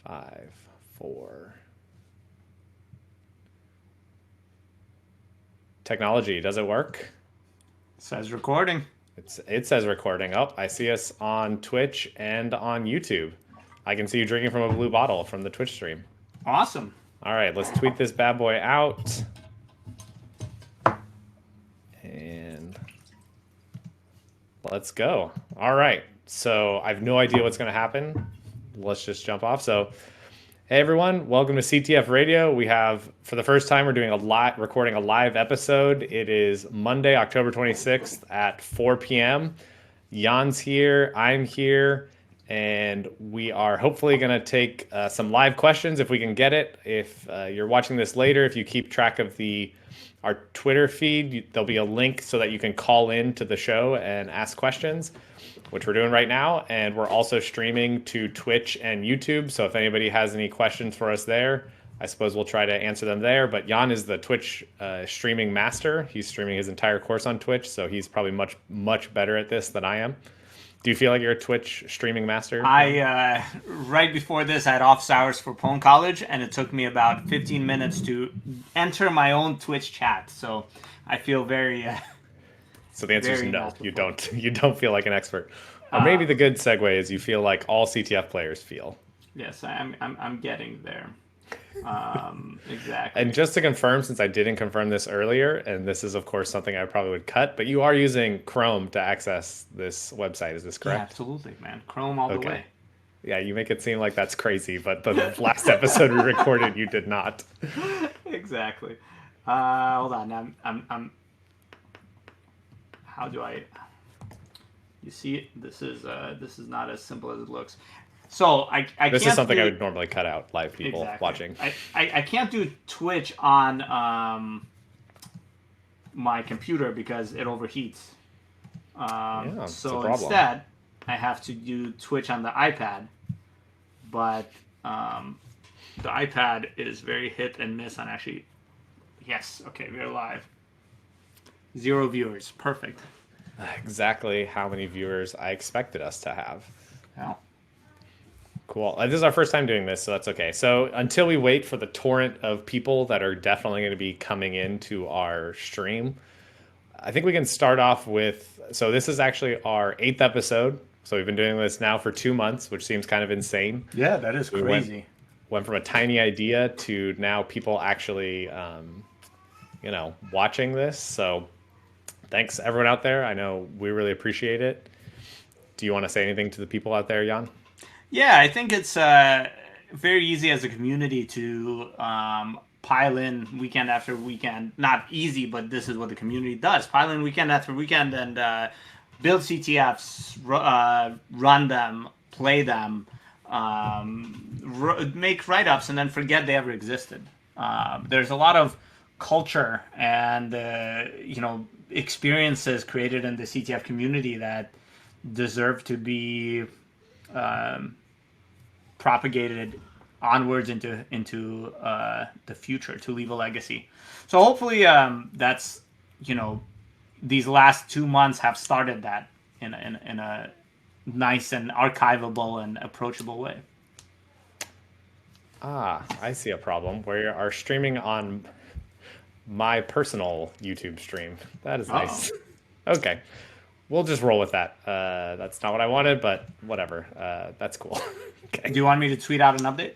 5, 4. Technology, does it work? Says recording. It says recording. Oh, I see us on Twitch and on YouTube. I can see you drinking from a blue bottle from the Twitch stream. Awesome. All right, let's tweet this bad boy out. And let's go. All right. So I have no idea what's going to happen. Let's just jump off. So, hey everyone, welcome to CTF Radio. We have, for the first time, we're doing recording a live episode. It is Monday, October 26th at 4 p.m. Jan's here, I'm here, and we are hopefully going to take some live questions if we can get it. If you're watching this later, if you keep track of our Twitter feed, there'll be a link so that you can call in to the show and ask questions, which we're doing right now. And we're also streaming to Twitch and YouTube. So if anybody has any questions for us there, I suppose we'll try to answer them there. But Jan is the Twitch streaming master. He's streaming his entire course on Twitch, so he's probably much better at this than I am. Do you feel like you're a Twitch streaming master? I right before this, I had office hours for Pone College, and it took me about 15 minutes to enter my own Twitch chat. So I feel very. So the answer is no. You don't. You don't feel like an expert. Or maybe the good segue is you feel like all CTF players feel. Yes, I'm getting there. Exactly. And just to confirm, since I didn't confirm this earlier, and this is of course something I probably would cut, but you are using Chrome to access this website. Is this correct? Yeah, absolutely, man. Chrome all the way. Yeah, you make it seem like that's crazy, but the last episode we recorded, you did not. Exactly. Hold on. I'm. How do I? You see, this is not as simple as it looks. So I this can't is something I would normally cut out, live people exactly. watching. I can't do Twitch on my computer because it overheats. So instead, I have to do Twitch on the iPad. But the iPad is very hit and miss on actually. Yes, okay, we're live. 0 viewers, perfect. Exactly how many viewers I expected us to have. Yeah. Cool. This is our first time doing this, so that's okay. So until we wait for the torrent of people that are definitely going to be coming into our stream, I think we can start off with, so this is actually our 8th episode. So we've been doing this now for 2 months, which seems kind of insane. Yeah, that is crazy. Went from a tiny idea to now people actually, watching this. So thanks everyone out there. I know we really appreciate it. Do you want to say anything to the people out there, Jan? Yeah, I think it's very easy as a community to pile in weekend after weekend. Not easy, but this is what the community does. Pile in weekend after weekend and build CTFs, run them, play them, make write-ups, and then forget they ever existed. There's a lot of culture and experiences created in the CTF community that deserve to be propagated onwards into the future to leave a legacy. So hopefully that's these last 2 months have started that in a nice and archivable and approachable way. I see a problem where you are streaming on my personal YouTube stream. That is nice. Okay. We'll just roll with that. That's not what I wanted, but whatever. That's cool. Okay. Do you want me to tweet out an update?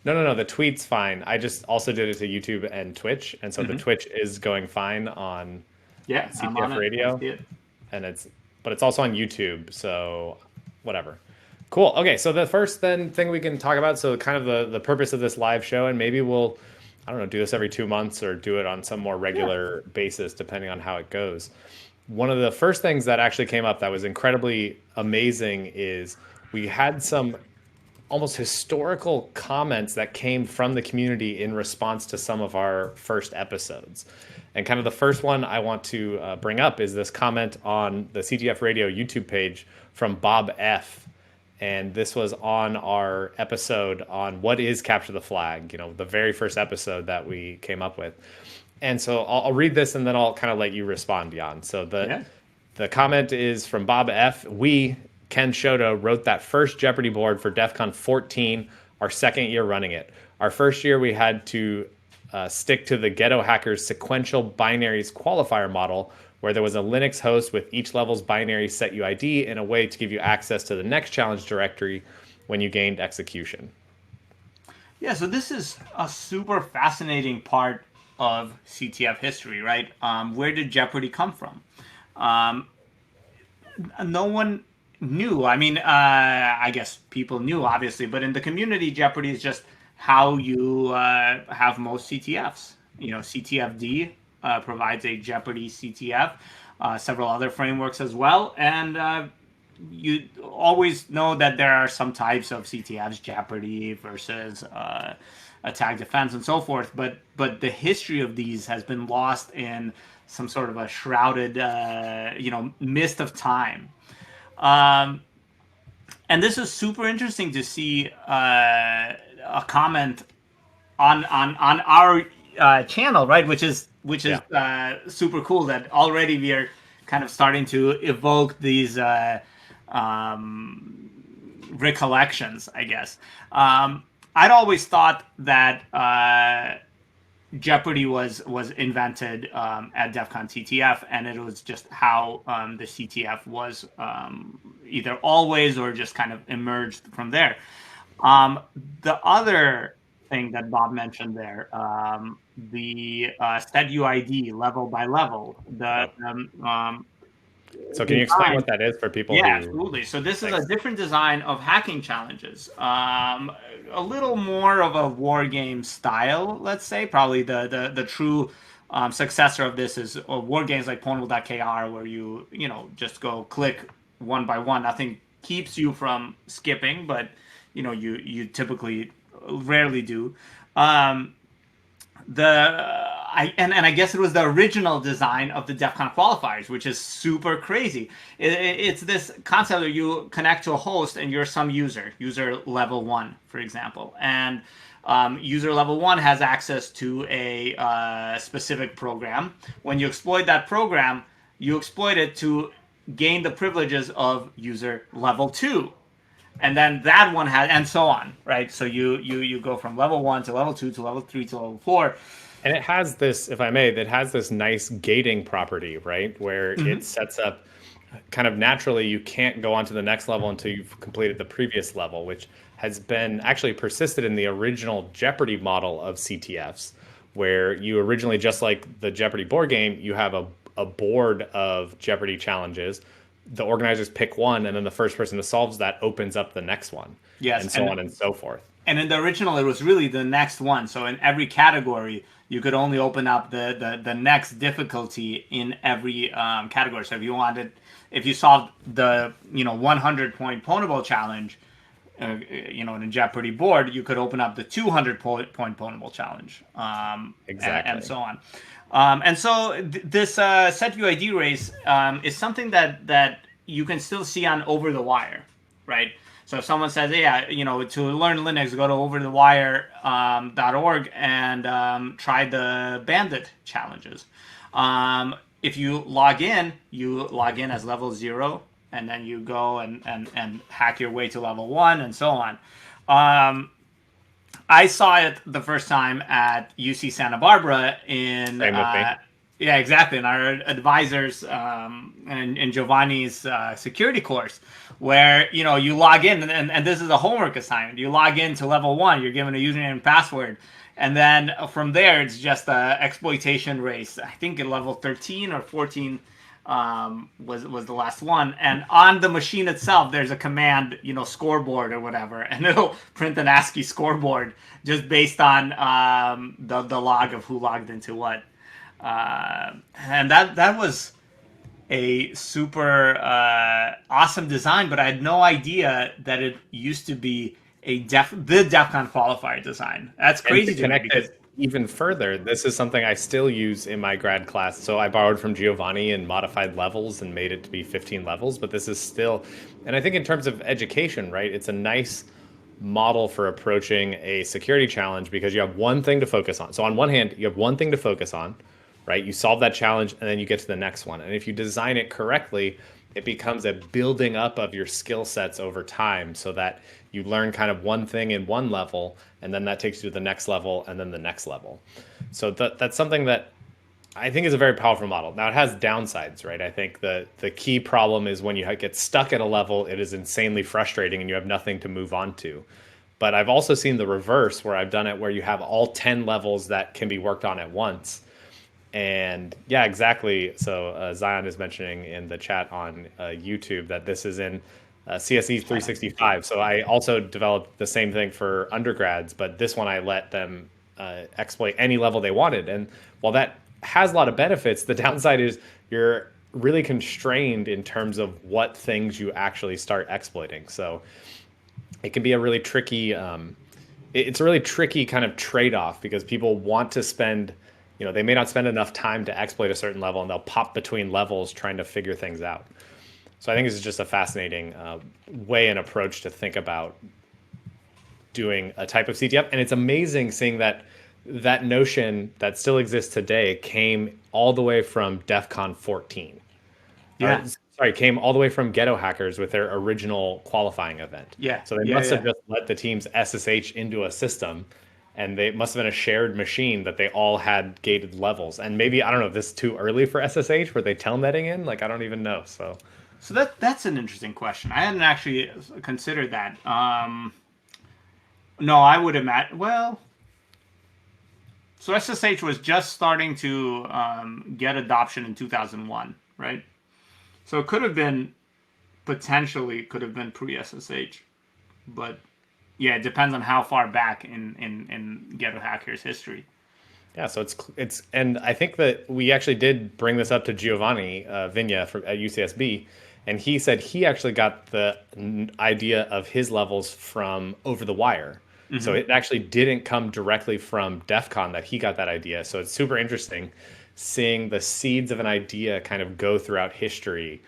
No. The tweet's fine. I just also did it to YouTube and Twitch, and so the Twitch is going fine on CTF Radio, but it's also on YouTube. So whatever. Cool. Okay. So the first thing we can talk about. So kind of the purpose of this live show, and maybe we'll, I don't know, do this every 2 months or do it on some more regular basis depending on how it goes. One of the first things that actually came up that was incredibly amazing is we had some almost historical comments that came from the community in response to some of our first episodes. And kind of the first one I want to bring up is this comment on the CTF Radio YouTube page from Bob F. And this was on our episode on what is Capture the Flag, the very first episode that we came up with. And so I'll read this and then I'll kind of let you respond, Jan. So the comment is from Bob F. We, Ken Shoto, wrote that first Jeopardy board for DEF CON 14 our second year running it. Our first year, we had to stick to the Ghetto Hackers sequential binaries qualifier model, where there was a Linux host with each level's binary set UID and a way to give you access to the next challenge directory when you gained execution. Yeah, so this is a super fascinating part of CTF history, right? Where did Jeopardy come from? No one knew. I mean, I guess people knew, obviously, but in the community, Jeopardy is just how you have most CTFs. You know, CTFD provides a Jeopardy CTF, several other frameworks as well, and you always know that there are some types of CTFs, Jeopardy versus attack defense and so forth, but the history of these has been lost in some sort of a shrouded, mist of time. And this is super interesting to see a comment on our channel, right? Which is super cool that already we are kind of starting to evoke these recollections, I guess. I'd always thought that Jeopardy was invented at DEF CON TTF, and it was just how the CTF was either always or just kind of emerged from there. The other thing that Bob mentioned there, the set UID level by level, so can you explain what that is for people? Yeah, absolutely. So this is a different design of hacking challenges. A little more of a war game style, let's say. Probably the true successor of this is war games like Pwnable.kr, where you just go click one by one. Nothing keeps you from skipping, but you typically rarely do. I guess it was the original design of the DEF CON qualifiers, which is super crazy. It's this concept where you connect to a host and you're some user level 1, for example. And user level 1 has access to a specific program. When you exploit that program, you exploit it to gain the privileges of user level 2. And then that one has, and so on, right? So you go from level 1 to level 2 to level 3 to level 4. And it has this, if I may, that has this nice gating property, right? Where it sets up kind of naturally, you can't go on to the next level until you've completed the previous level, which has been actually persisted in the original Jeopardy model of CTFs, where you originally, just like the Jeopardy board game, you have a board of Jeopardy challenges. The organizers pick one, and then the first person who solves that opens up the next one. Yes, and so on and so forth. And in the original, it was really the next one. So in every category, you could only open up the next difficulty in every category. So if you solved the 100-point Pwnable challenge, in a Jeopardy board, you could open up the 200-point Pwnable challenge, exactly, and so on. And so this set UID race is something that you can still see on Over the Wire, right? So if someone says, yeah, to learn Linux, go to overthewire.org and try the Bandit challenges. If you log in as level 0, and then you go and hack your way to level 1 and so on. I saw it the first time at UC Santa Barbara in yeah, exactly, in our advisors and Giovanni's security course, where you log in and this is a homework assignment. You log in to level 1, you're given a username and password, and then from there it's just a exploitation race. I think at level 13 or 14 was the last one, and on the machine itself there's a command, scoreboard or whatever, and it'll print an ASCII scoreboard just based on the log of who logged into what, and that was a super awesome design, but I had no idea that it used to be the DEF CON qualifier design. That's crazy to me, because even further, this is something I still use in my grad class. So I borrowed from Giovanni and modified levels and made it to be 15 levels, but this is still, and I think in terms of education, right, it's a nice model for approaching a security challenge, because you have one thing to focus on. So on one hand, you have one thing to focus on, right? You solve that challenge and then you get to the next one. And if you design it correctly, it becomes a building up of your skill sets over time, so that you learn kind of one thing in one level, and then that takes you to the next level and then the next level. So that's something that I think is a very powerful model. Now it has downsides, right? I think the key problem is when you get stuck at a level, it is insanely frustrating and you have nothing to move on to. But I've also seen the reverse where I've done it where you have all 10 levels that can be worked on at once. And yeah, exactly. So Zion is mentioning in the chat on YouTube that this is in CSE 365. So I also developed the same thing for undergrads, but this one I let them exploit any level they wanted. And while that has a lot of benefits, the downside is you're really constrained in terms of what things you actually start exploiting. So it can be a really tricky, it's a really tricky kind of trade-off because people want to spend, they may not spend enough time to exploit a certain level and they'll pop between levels trying to figure things out. So I think this is just a fascinating way and approach to think about doing a type of CTF. And it's amazing seeing that notion that still exists today came all the way from DEF CON 14. Yeah. Came all the way from Ghetto Hackers with their original qualifying event. Yeah. So they must have just let the teams SSH into a system, and they must have been a shared machine that they all had gated levels. And maybe, I don't know if this is too early for SSH, were they telnetting in? Like, I don't even know. So that's an interesting question. I hadn't actually considered that. No, I would imagine, so SSH was just starting to get adoption in 2001, right? So it could have been pre-SSH, but yeah, it depends on how far back in Ghetto Hackers history. Yeah, so it's and I think that we actually did bring this up to Giovanni Vigna at UCSB, and he said he actually got the idea of his levels from over the wire. Mm-hmm. So it actually didn't come directly from DEF CON that he got that idea. So it's super interesting seeing the seeds of an idea kind of go throughout history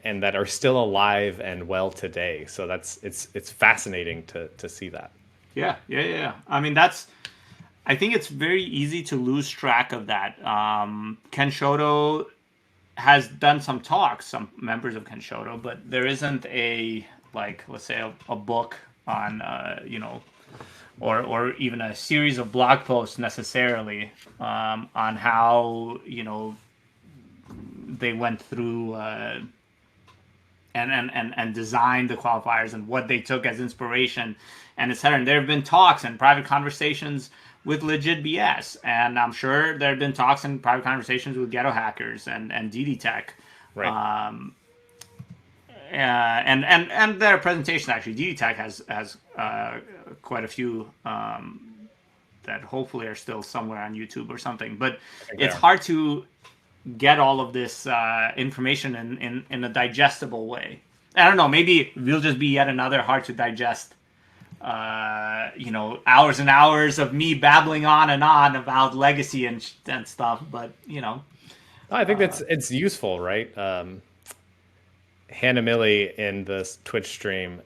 and that are still alive and well today. So it's fascinating to see that. Yeah. I mean, I think it's very easy to lose track of that. Ken Shoto has done some talks, some members of Ken Shoto, but there isn't let's say a book on, or even a series of blog posts necessarily on how they went through and designed the qualifiers and what they took as inspiration and etc. And there have been talks and private conversations with Legit BS, and I'm sure there have been talks and private conversations with Ghetto Hackers and DD Tech. Right. And their presentation actually, DD Tech has quite a few that hopefully are still somewhere on YouTube or something. But it's hard to get all of this information in a digestible way. I don't know. Maybe we'll just be yet another hard to digest. Hours and hours of me babbling on and on about legacy and stuff. But I think it's useful, right? Hannah Millie in this Twitch stream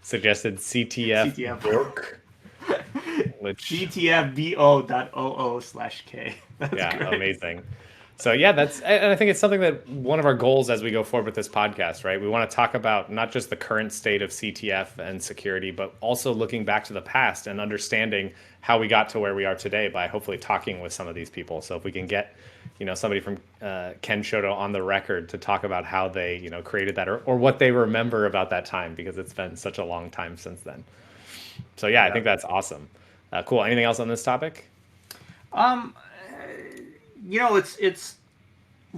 suggested CTF book. CTFBO.oo/K. Yeah, great. Amazing. So yeah, and I think it's something that one of our goals as we go forward with this podcast, right? We want to talk about not just the current state of CTF and security, but also looking back to the past and understanding how we got to where we are today by hopefully talking with some of these people. So if we can get, somebody from Ken Shoto on the record to talk about how they, created that or what they remember about that time, because it's been such a long time since then. So yeah. I think that's awesome. Cool. Anything else on this topic? It's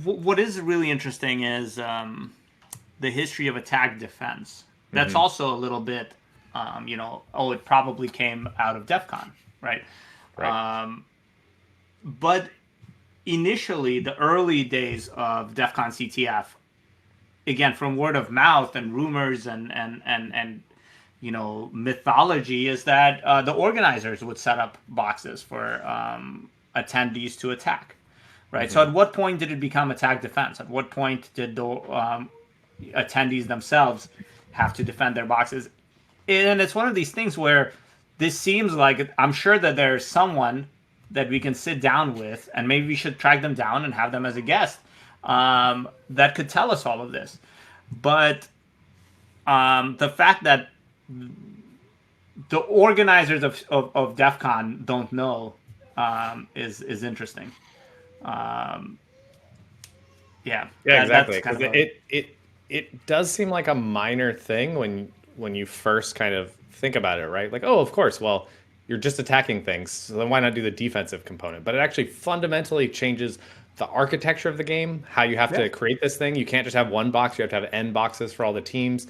what is really interesting is the history of attack defense. That's also a little bit, it probably came out of DEF CON, right? But initially, the early days of DEF CON CTF, again, from word of mouth and rumors and mythology, is that the organizers would set up boxes for attendees to attack. Right. Mm-hmm. So at what point did it become attack defense? At what point did the attendees themselves have to defend their boxes? And it's one of these things where this seems like, I'm sure that there's someone that we can sit down with, and maybe we should track them down and have them as a guest that could tell us all of this. But the fact that the organizers of DEF CON don't know is interesting. Yeah, exactly. Because it does seem like a minor thing when you first kind of think about it, right? Like, oh, of course. Well, you're just attacking things, so then why not do the defensive component? But it actually fundamentally changes the architecture of the game, how you have to create this thing. You can't just have one box; you have to have N boxes for all the teams.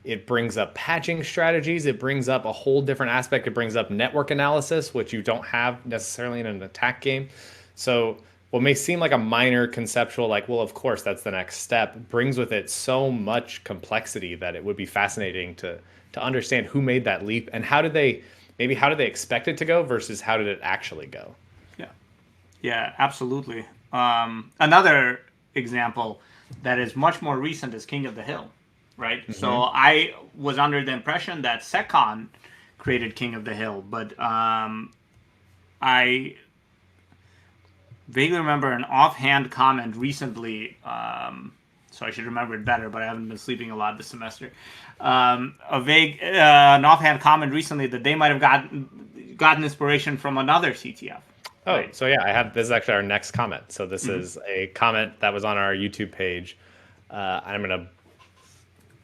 It brings up patching strategies. It brings up a whole different aspect. It brings up network analysis, which you don't have necessarily in an attack game. So what may seem like a minor conceptual, like, well, of course, that's the next step, brings with it so much complexity that it would be fascinating to understand who made that leap and how did they expect it to go versus how did it actually go? Yeah, absolutely. Another example that is much more recent is King of the Hill, right? Mm-hmm. So I was under the impression that SecCon created King of the Hill, but I vaguely remember an offhand comment recently, so I should remember it better, but I haven't been sleeping a lot this semester. An offhand comment recently that they might have gotten inspiration from another CTF. Oh, right. So yeah, this is actually our next comment. So this is a comment that was on our YouTube page. I'm going to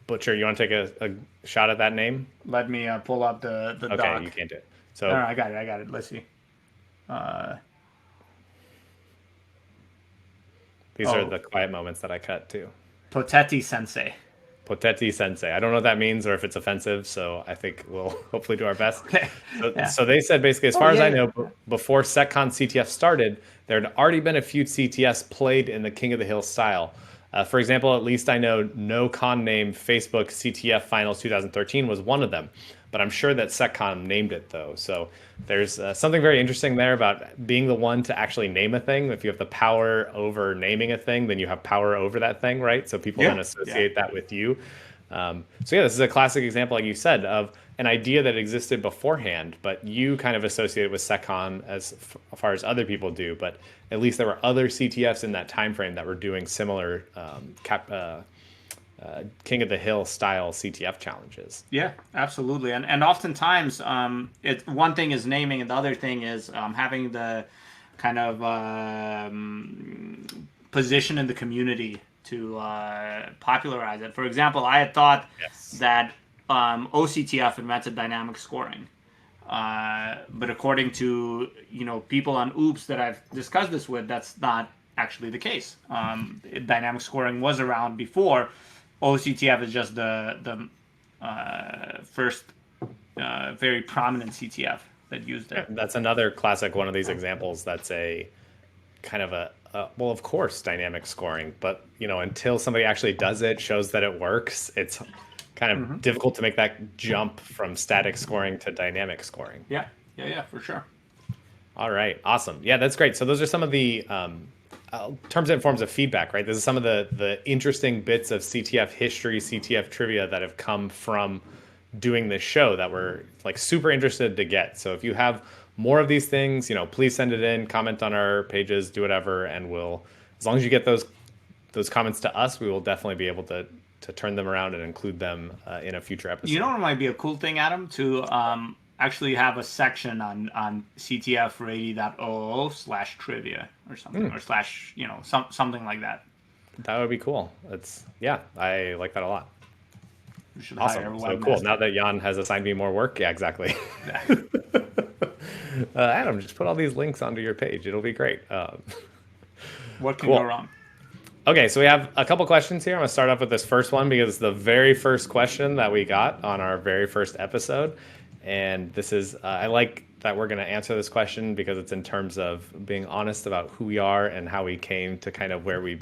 butcher. You want to take a shot at that name? Let me pull up the doc. Okay, you can't do it. So no, I got it. Let's see. These are the quiet moments that I cut too. Potetti Sensei. Potetti Sensei. I don't know what that means or if it's offensive, so I think we'll hopefully do our best. Okay. So they said basically, as far as I know, before SecCon CTF started, there had already been a few CTFs played in the King of the Hill style. For example, at least I know no con name Facebook CTF Finals 2013 was one of them. But I'm sure that SecCon named it, though. So there's something very interesting there about being the one to actually name a thing. If you have the power over naming a thing, then you have power over that thing, right? So people then associate that with you. This is a classic example, like you said, of an idea that existed beforehand, but you kind of associate it with SecCon as far as other people do. But at least there were other CTFs in that time frame that were doing similar King of the Hill style CTF challenges. Yeah, absolutely. And oftentimes one thing is naming and the other thing is having the kind of position in the community to popularize it. For example, I had thought that OCTF invented dynamic scoring. But according to people on Oops that I've discussed this with, that's not actually the case. Dynamic scoring was around before. OCTF is just the first very prominent CTF that used it. That's another classic one of these examples that's a kind of well, of course, dynamic scoring. But, until somebody actually does it, shows that it works, it's kind of difficult to make that jump from static scoring to dynamic scoring. Yeah, for sure. All right, awesome. Yeah, that's great. So those are some of the terms and forms of feedback, right? This is some of the interesting bits of CTF history, CTF trivia that have come from doing this show that we're super interested to get. So if you have more of these things, please send it in, comment on our pages, do whatever, and we'll, as long as you get those comments to us, we will definitely be able to turn them around and include them in a future episode. You know what might be a cool thing, Adam, to actually have a section on ctfready.oo/trivia or something, or something like that. That would be cool. I like that a lot. We should awesome. So cool. Now that Jan has assigned me more work, yeah, exactly. Adam, just put all these links onto your page. It'll be great. What can go wrong? Okay, so we have a couple questions here. I'm going to start off with this first one because it's the very first question that we got on our very first episode. And this is, I like that we're going to answer this question because it's in terms of being honest about who we are and how we came to kind of where we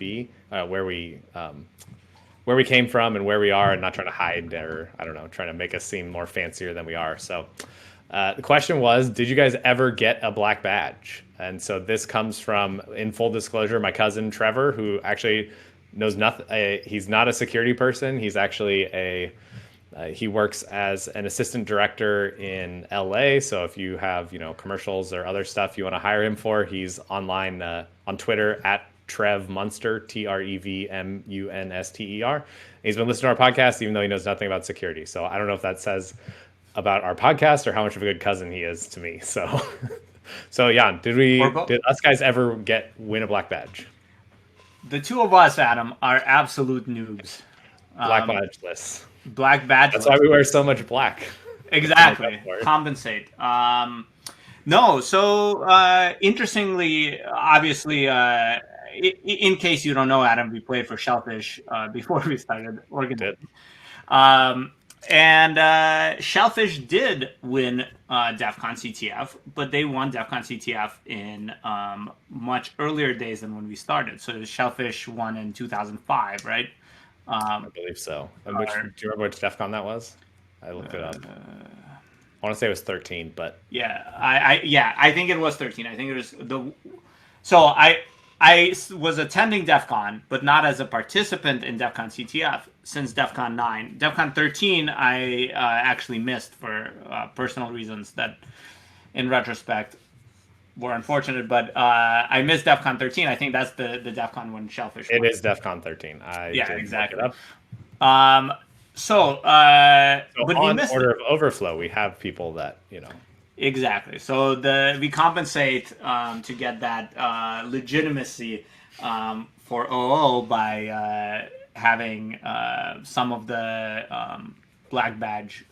came from and where we are, and not trying to hide or, I don't know, trying to make us seem more fancier than we are. So the question was, did you guys ever get a black badge? And so this comes from, in full disclosure, my cousin Trevor, who actually knows nothing. He's not a security person. He's actually he works as an assistant director in LA. So if you have, commercials or other stuff you want to hire him for, he's online on Twitter at Trev Munster, TREVMUNSTER. He's been listening to our podcast, even though he knows nothing about security. So I don't know if that says about our podcast or how much of a good cousin he is to me. So, so Jan, did us guys ever win a black badge? The two of us, Adam, are absolute noobs. Black badgeless. Black badgeless. That's why we wear so much black. Exactly. Compensate. No, so interestingly, obviously, in case you don't know, Adam, we played for Shellfish before we started organizing. And Shellfish did win DEF CON CTF, but they won DEF CON CTF in much earlier days than when we started. So Shellfish won in 2005, right? I believe so. And do you remember which DEF CON that was? I looked it up. I want to say it was 13, but yeah, I think it was 13. I think it was So I was attending DEF CON, but not as a participant in DEF CON CTF since DEF CON 9. DEF CON 13, I actually missed for personal reasons that, in retrospect, were unfortunate. But I missed DEF CON 13. I think that's the DEF CON when Shellfish won. It is DEF CON 13. Yeah, exactly. Look it up. So but on Order of Overflow, we have people that, Exactly. So we compensate to get that legitimacy for OO by having some of the black badge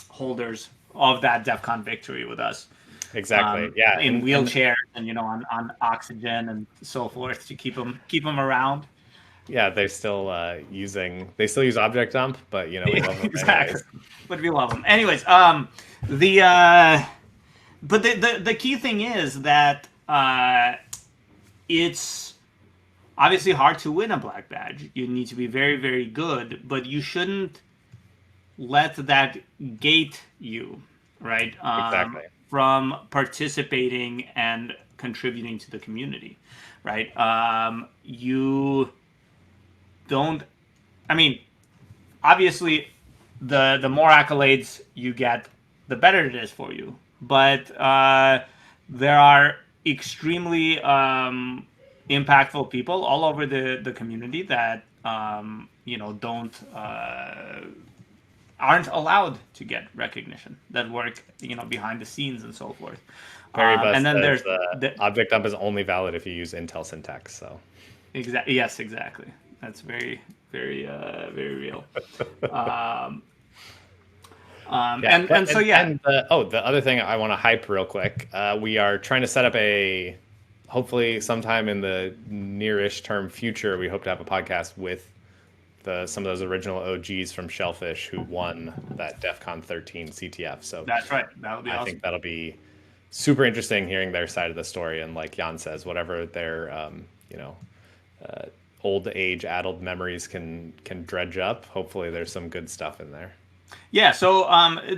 holders of that DEF CON victory with us. Exactly. In wheelchairs and on oxygen and so forth to keep them around. Yeah, they still use object dump, but we love them exactly. But we love them anyways. The key thing is that it's obviously hard to win a black badge. You need to be very, very good, but you shouldn't let that gate you, right? Exactly. From participating and contributing to the community, right? You don't. I mean, obviously, the more accolades you get, the better it is for you. But there are extremely impactful people all over the community that aren't allowed to get recognition, that work behind the scenes and so forth. And then there's the object dump is only valid if you use Intel syntax. So yes, exactly. That's very, very, very real. The other thing I want to hype real quick. We are trying to set up hopefully sometime in the nearish term future, we hope to have a podcast with some of those original OGs from Shellfish who won that DEF CON 13 CTF. So that's right. That would be awesome. I think that'll be super interesting hearing their side of the story. And like Jan says, whatever their, old age addled memories can dredge up. Hopefully there's some good stuff in there. Yeah. So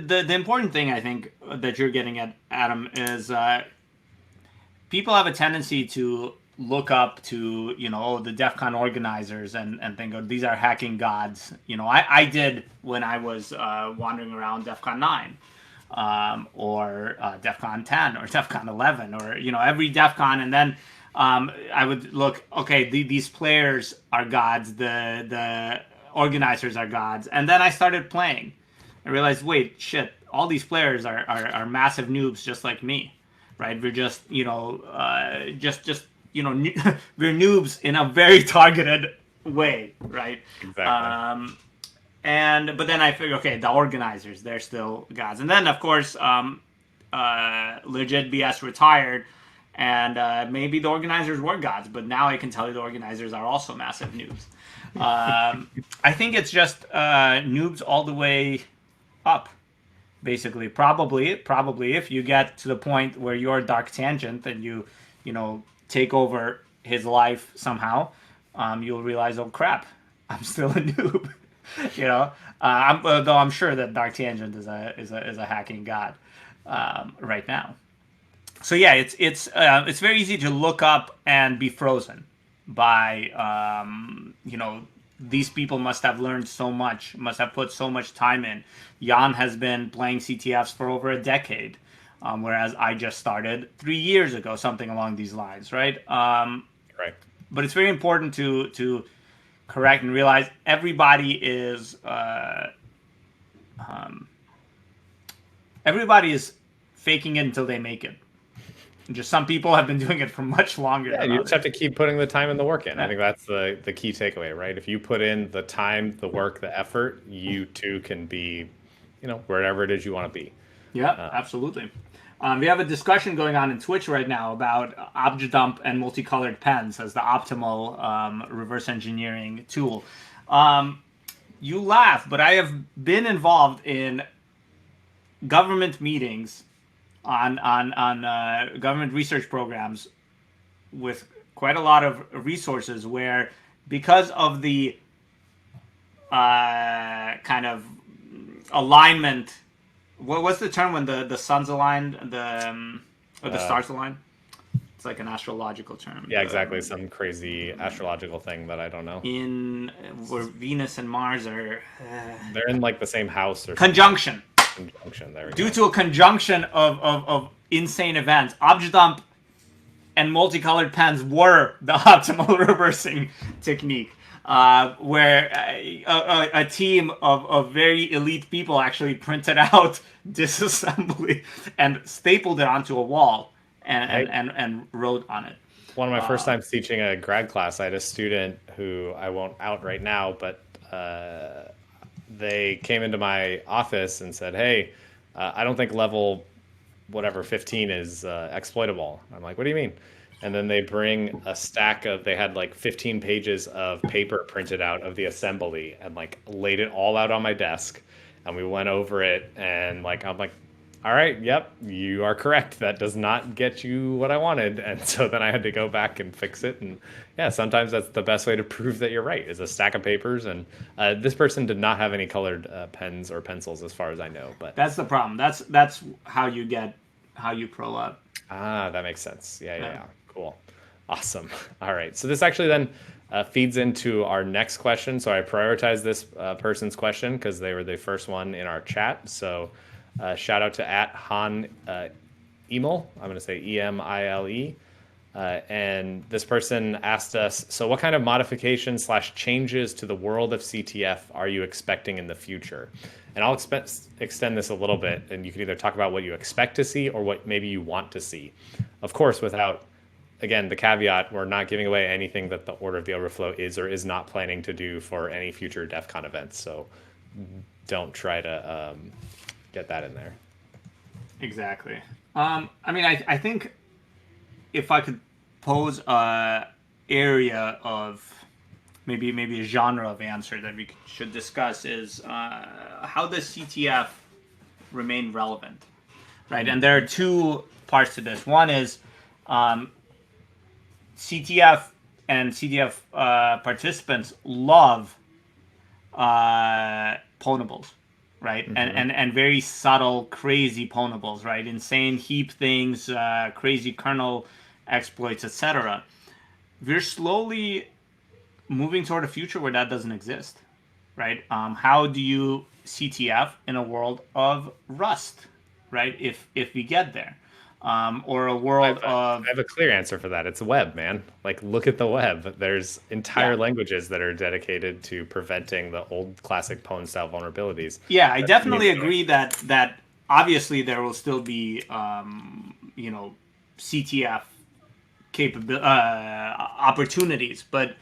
the important thing I think that you're getting at, Adam, is people have a tendency to look up to the DEF CON organizers and think, oh, these are hacking gods. I did when I was wandering around DEF CON 9 or DEF CON 10 or DEF CON 11 or every DEF CON, and then I would look, okay, these players are gods, the organizers are gods. And then I started playing. I realized, wait, shit, all these players are massive noobs just like me, right? We're just, we're noobs in a very targeted way, right? Exactly. But then I figured, okay, the organizers, they're still gods. And then, of course, Legit BS retired. And maybe the organizers were gods, but now I can tell you the organizers are also massive noobs. I think it's just noobs all the way up, basically. Probably if you get to the point where you're Dark Tangent and you take over his life somehow, you'll realize, oh crap, I'm still a noob. Though I'm sure that Dark Tangent is a hacking god right now. So yeah, it's very easy to look up and be frozen by these people must have learned so much, must have put so much time in. Jan has been playing CTFs for over a decade, whereas I just started 3 years ago, something along these lines, right? Right. But it's very important to correct and realize everybody is everybody is faking it until they make it. Just some people have been doing it for much longer. Yeah, you just have to keep putting the time and the work in. I think that's the key takeaway, right? If you put in the time, the work, the effort, you too can be, wherever it is you want to be. Yeah, absolutely. We have a discussion going on in Twitch right now about object dump and multicolored pens as the optimal reverse engineering tool. You laugh, but I have been involved in government meetings on government research programs with quite a lot of resources where, because of the kind of alignment, what's the term when the sun's aligned, or the stars aligned? It's like an astrological term. Yeah, exactly. Some crazy astrological thing that I don't know. Where Venus and Mars are... they're in like the same house or conjunction. Conjunction. There we Due to a conjunction of insane events, object dump and multicolored pens were the optimal reversing technique. Where a team of very elite people actually printed out disassembly and stapled it onto a wall and wrote on it. One of my first times teaching a grad class, I had a student who I won't out right now, but they came into my office and said, hey, I don't think level whatever 15 is exploitable. I'm like, what do you mean? And then they bring a stack of, they had like 15 pages of paper printed out of the assembly and like laid it all out on my desk. And we went over it and like, I'm like, all right, yep, you are correct. That does not get you what I wanted. And so then I had to go back and fix it. And yeah, sometimes that's the best way to prove that you're right, is a stack of papers. And this person did not have any colored pens or pencils as far as I know. But that's the problem. That's how you pro up. Ah, that makes sense. Yeah. Cool. Awesome. All right. So this actually then feeds into our next question. So I prioritized this person's question because they were the first one in our chat. So shout out to @Han Emil. I'm going to say EMILE. And this person asked us, so what kind of modifications / changes to the world of CTF are you expecting in the future? And I'll extend this a little bit, and you can either talk about what you expect to see or what maybe you want to see. Of course, without, again, the caveat, we're not giving away anything that the Order of the Overflow is or is not planning to do for any future DEF CON events. So don't try to get that in there. Exactly. I think if I could pose a area of maybe a genre of answer that we should discuss is how does CTF remain relevant, right? And there are two parts to this. One is CTF and CTF participants love ponables, right? Mm-hmm. And very subtle, crazy ponables, right? Insane heap things, crazy kernel exploits, etc. We're slowly moving toward a future where that doesn't exist, right? How do you CTF in a world of Rust, right? If we get there, or a world of... I have a clear answer for that. It's web, man. Like, look at the web. There's entire languages that are dedicated to preventing the old classic Pwn style vulnerabilities. Yeah, I definitely agree that obviously there will still be CTF opportunities, but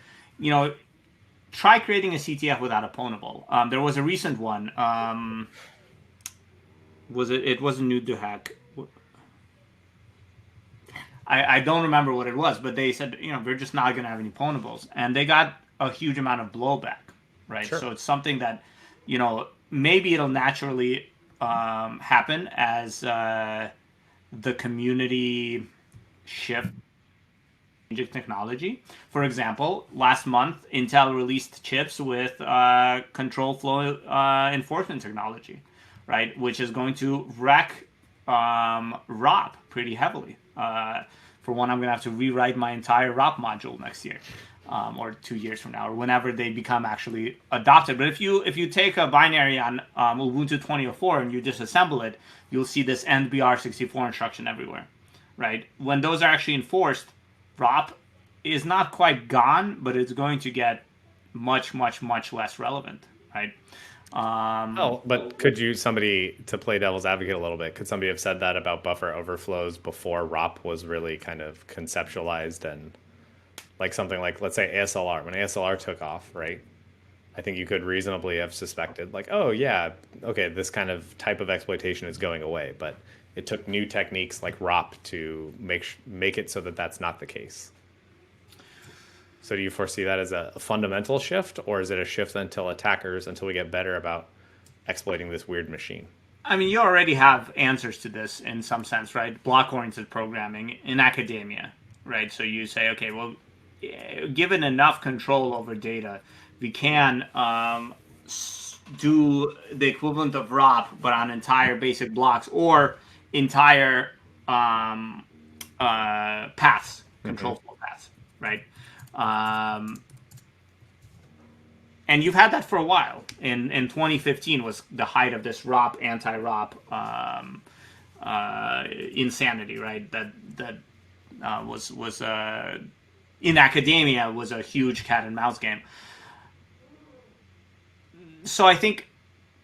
try creating a CTF without a pwnable. There was a recent one. It wasn't new to hack. I don't remember what it was, but they said we're just not going to have any pwnables, and they got a huge amount of blowback, right? Sure. So it's something that maybe it'll naturally happen as the community shift technology. For example, last month, Intel released chips with control flow enforcement technology, right? Which is going to wreck ROP pretty heavily. For one, I'm going to have to rewrite my entire ROP module next year, or 2 years from now, or whenever they become actually adopted. But if you take a binary on Ubuntu 20.04 and you disassemble it, you'll see this end BR64 instruction everywhere, right? When those are actually enforced, ROP is not quite gone, but it's going to get much, much, much less relevant, right? But could somebody, to play devil's advocate a little bit, could somebody have said that about buffer overflows before ROP was really kind of conceptualized? And like something like, let's say ASLR, when ASLR took off, right? I think you could reasonably have suspected, like, oh yeah, okay, this kind of type of exploitation is going away, but it took new techniques like ROP to make it so that that's not the case. So do you foresee that as a fundamental shift, or is it a shift until we get better about exploiting this weird machine? I mean, you already have answers to this in some sense, right? Block-oriented programming in academia, right? So you say, okay, well, given enough control over data, we can do the equivalent of ROP, but on entire basic blocks or entire paths, control flow paths, right? And you've had that for a while. In 2015 was the height of this ROP, anti-ROP insanity, right? That was in academia was a huge cat and mouse game. So I think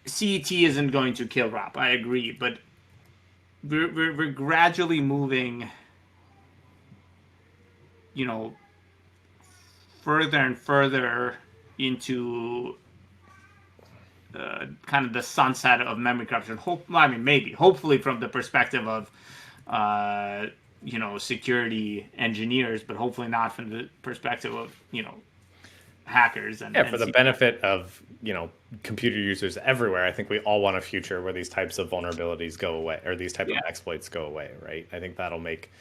CET isn't going to kill ROP. I agree, but we're gradually moving, further and further into kind of the sunset of memory corruption. Hopefully from the perspective of security engineers, but hopefully not from the perspective of hackers and for the benefit of computer users everywhere. I think we all want a future where these types of vulnerabilities go away, or these type of exploits go away, right? I think that'll make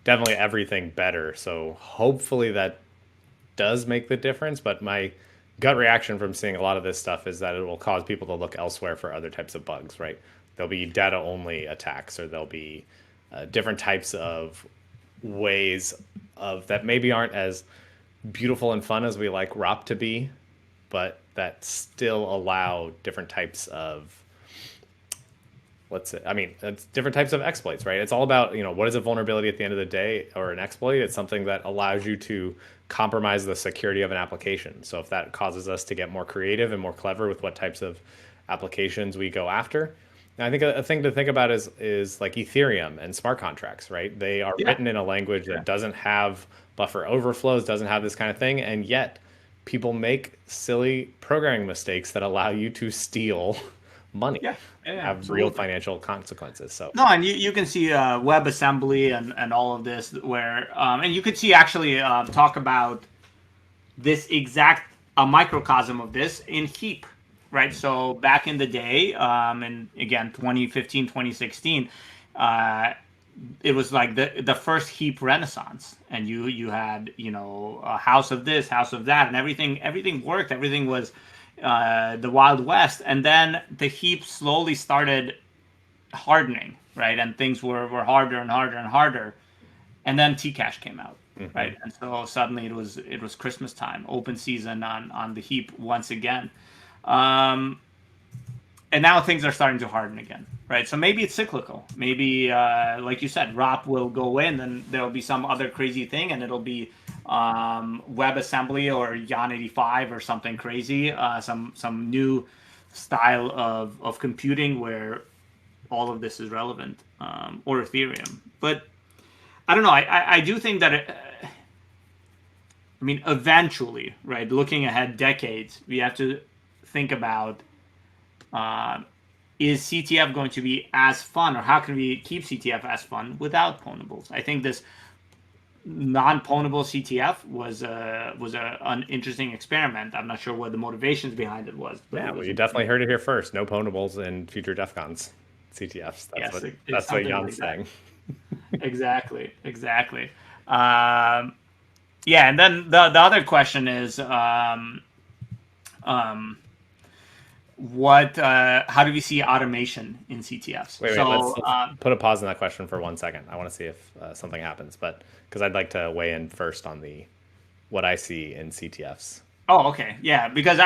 definitely everything better. So hopefully that does make the difference, but my gut reaction from seeing a lot of this stuff is that it will cause people to look elsewhere for other types of bugs, right? There'll be data only attacks, or there'll be different types of ways of that maybe aren't as beautiful and fun as we like ROP to be, but that still allow different types of, different types of exploits, right? It's all about, what is a vulnerability at the end of the day, or an exploit? It's something that allows you to compromise the security of an application. So if that causes us to get more creative and more clever with what types of applications we go after. And I think a thing to think about is like Ethereum and smart contracts, right? They are written in a language that doesn't have buffer overflows, doesn't have this kind of thing, and yet people make silly programming mistakes that allow you to steal money, have absolutely real financial consequences. So and you can see WebAssembly and all of this, where and you could see actually talk about this exact microcosm of this in Heap, right? So back in the day, and again 2015, 2016, it was like the first Heap renaissance, and you had a house of this, house of that, and everything worked. Everything was the Wild West, and then the Heap slowly started hardening, right? And things were harder and harder and harder, and then Tcache came out, right? And so suddenly it was Christmas time, open season on the Heap once again. And now things are starting to harden again, right? So maybe it's cyclical. Maybe, like you said, ROP will go away, and then there'll be some other crazy thing, and it'll be WebAssembly or Yan 85 or something crazy, some new style of computing where all of this is relevant, or Ethereum. But I don't know. I do think that eventually, right? Looking ahead decades, we have to think about, is CTF going to be as fun, or how can we keep CTF as fun without pwnables? I think this non-pwnable CTF was an interesting experiment. I'm not sure what the motivations behind it was. You definitely heard it here first. No pwnables in future DEF CONs CTFs. That's what Jan's saying. Exactly. And then the other question is, how do we see automation in CTFs? Let's put a pause on that question for 1 second. I want to see if something happens, but because I'd like to weigh in first on what I see in CTFs. Oh, okay. Yeah, because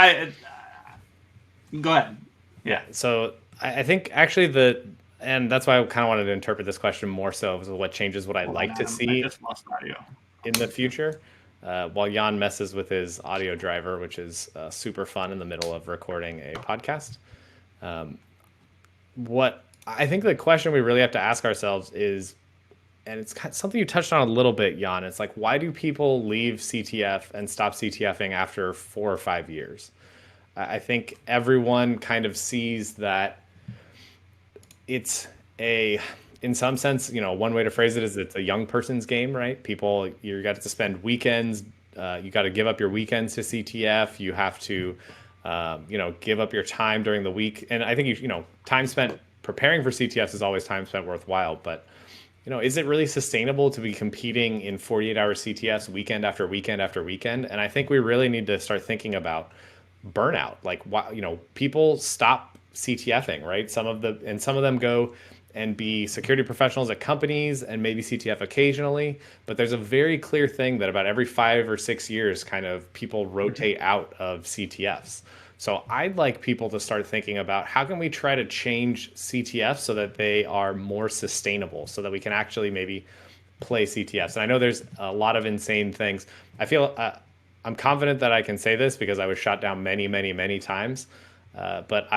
go ahead. Yeah. So I think actually and that's why I kind of wanted to interpret this question more so as what changes would I like to see I just lost audio in the future. while Jan messes with his audio driver, which is super fun in the middle of recording a podcast. What I think the question we really have to ask ourselves is, and it's something you touched on a little bit, Jan. It's like, why do people leave CTF and stop CTFing after 4 or 5 years? I think everyone kind of sees that it's in some sense, one way to phrase it is it's a young person's game, right? People, you got to spend weekends. You got to give up your weekends to CTF. You have to, give up your time during the week. And I think, time spent preparing for CTFs is always time spent worthwhile, but is it really sustainable to be competing in 48-hour CTFs weekend after weekend after weekend? And I think we really need to start thinking about burnout. Like, why, people stop CTFing, right? Some of them go and be security professionals at companies and maybe CTF occasionally. But there's a very clear thing that about every 5 or 6 years, kind of people rotate out of CTFs. So I'd like people to start thinking about how can we try to change CTF so that they are more sustainable, so that we can actually maybe play CTFs. And I know there's a lot of insane things. I feel I'm confident that I can say this because I was shot down many, many, many times. But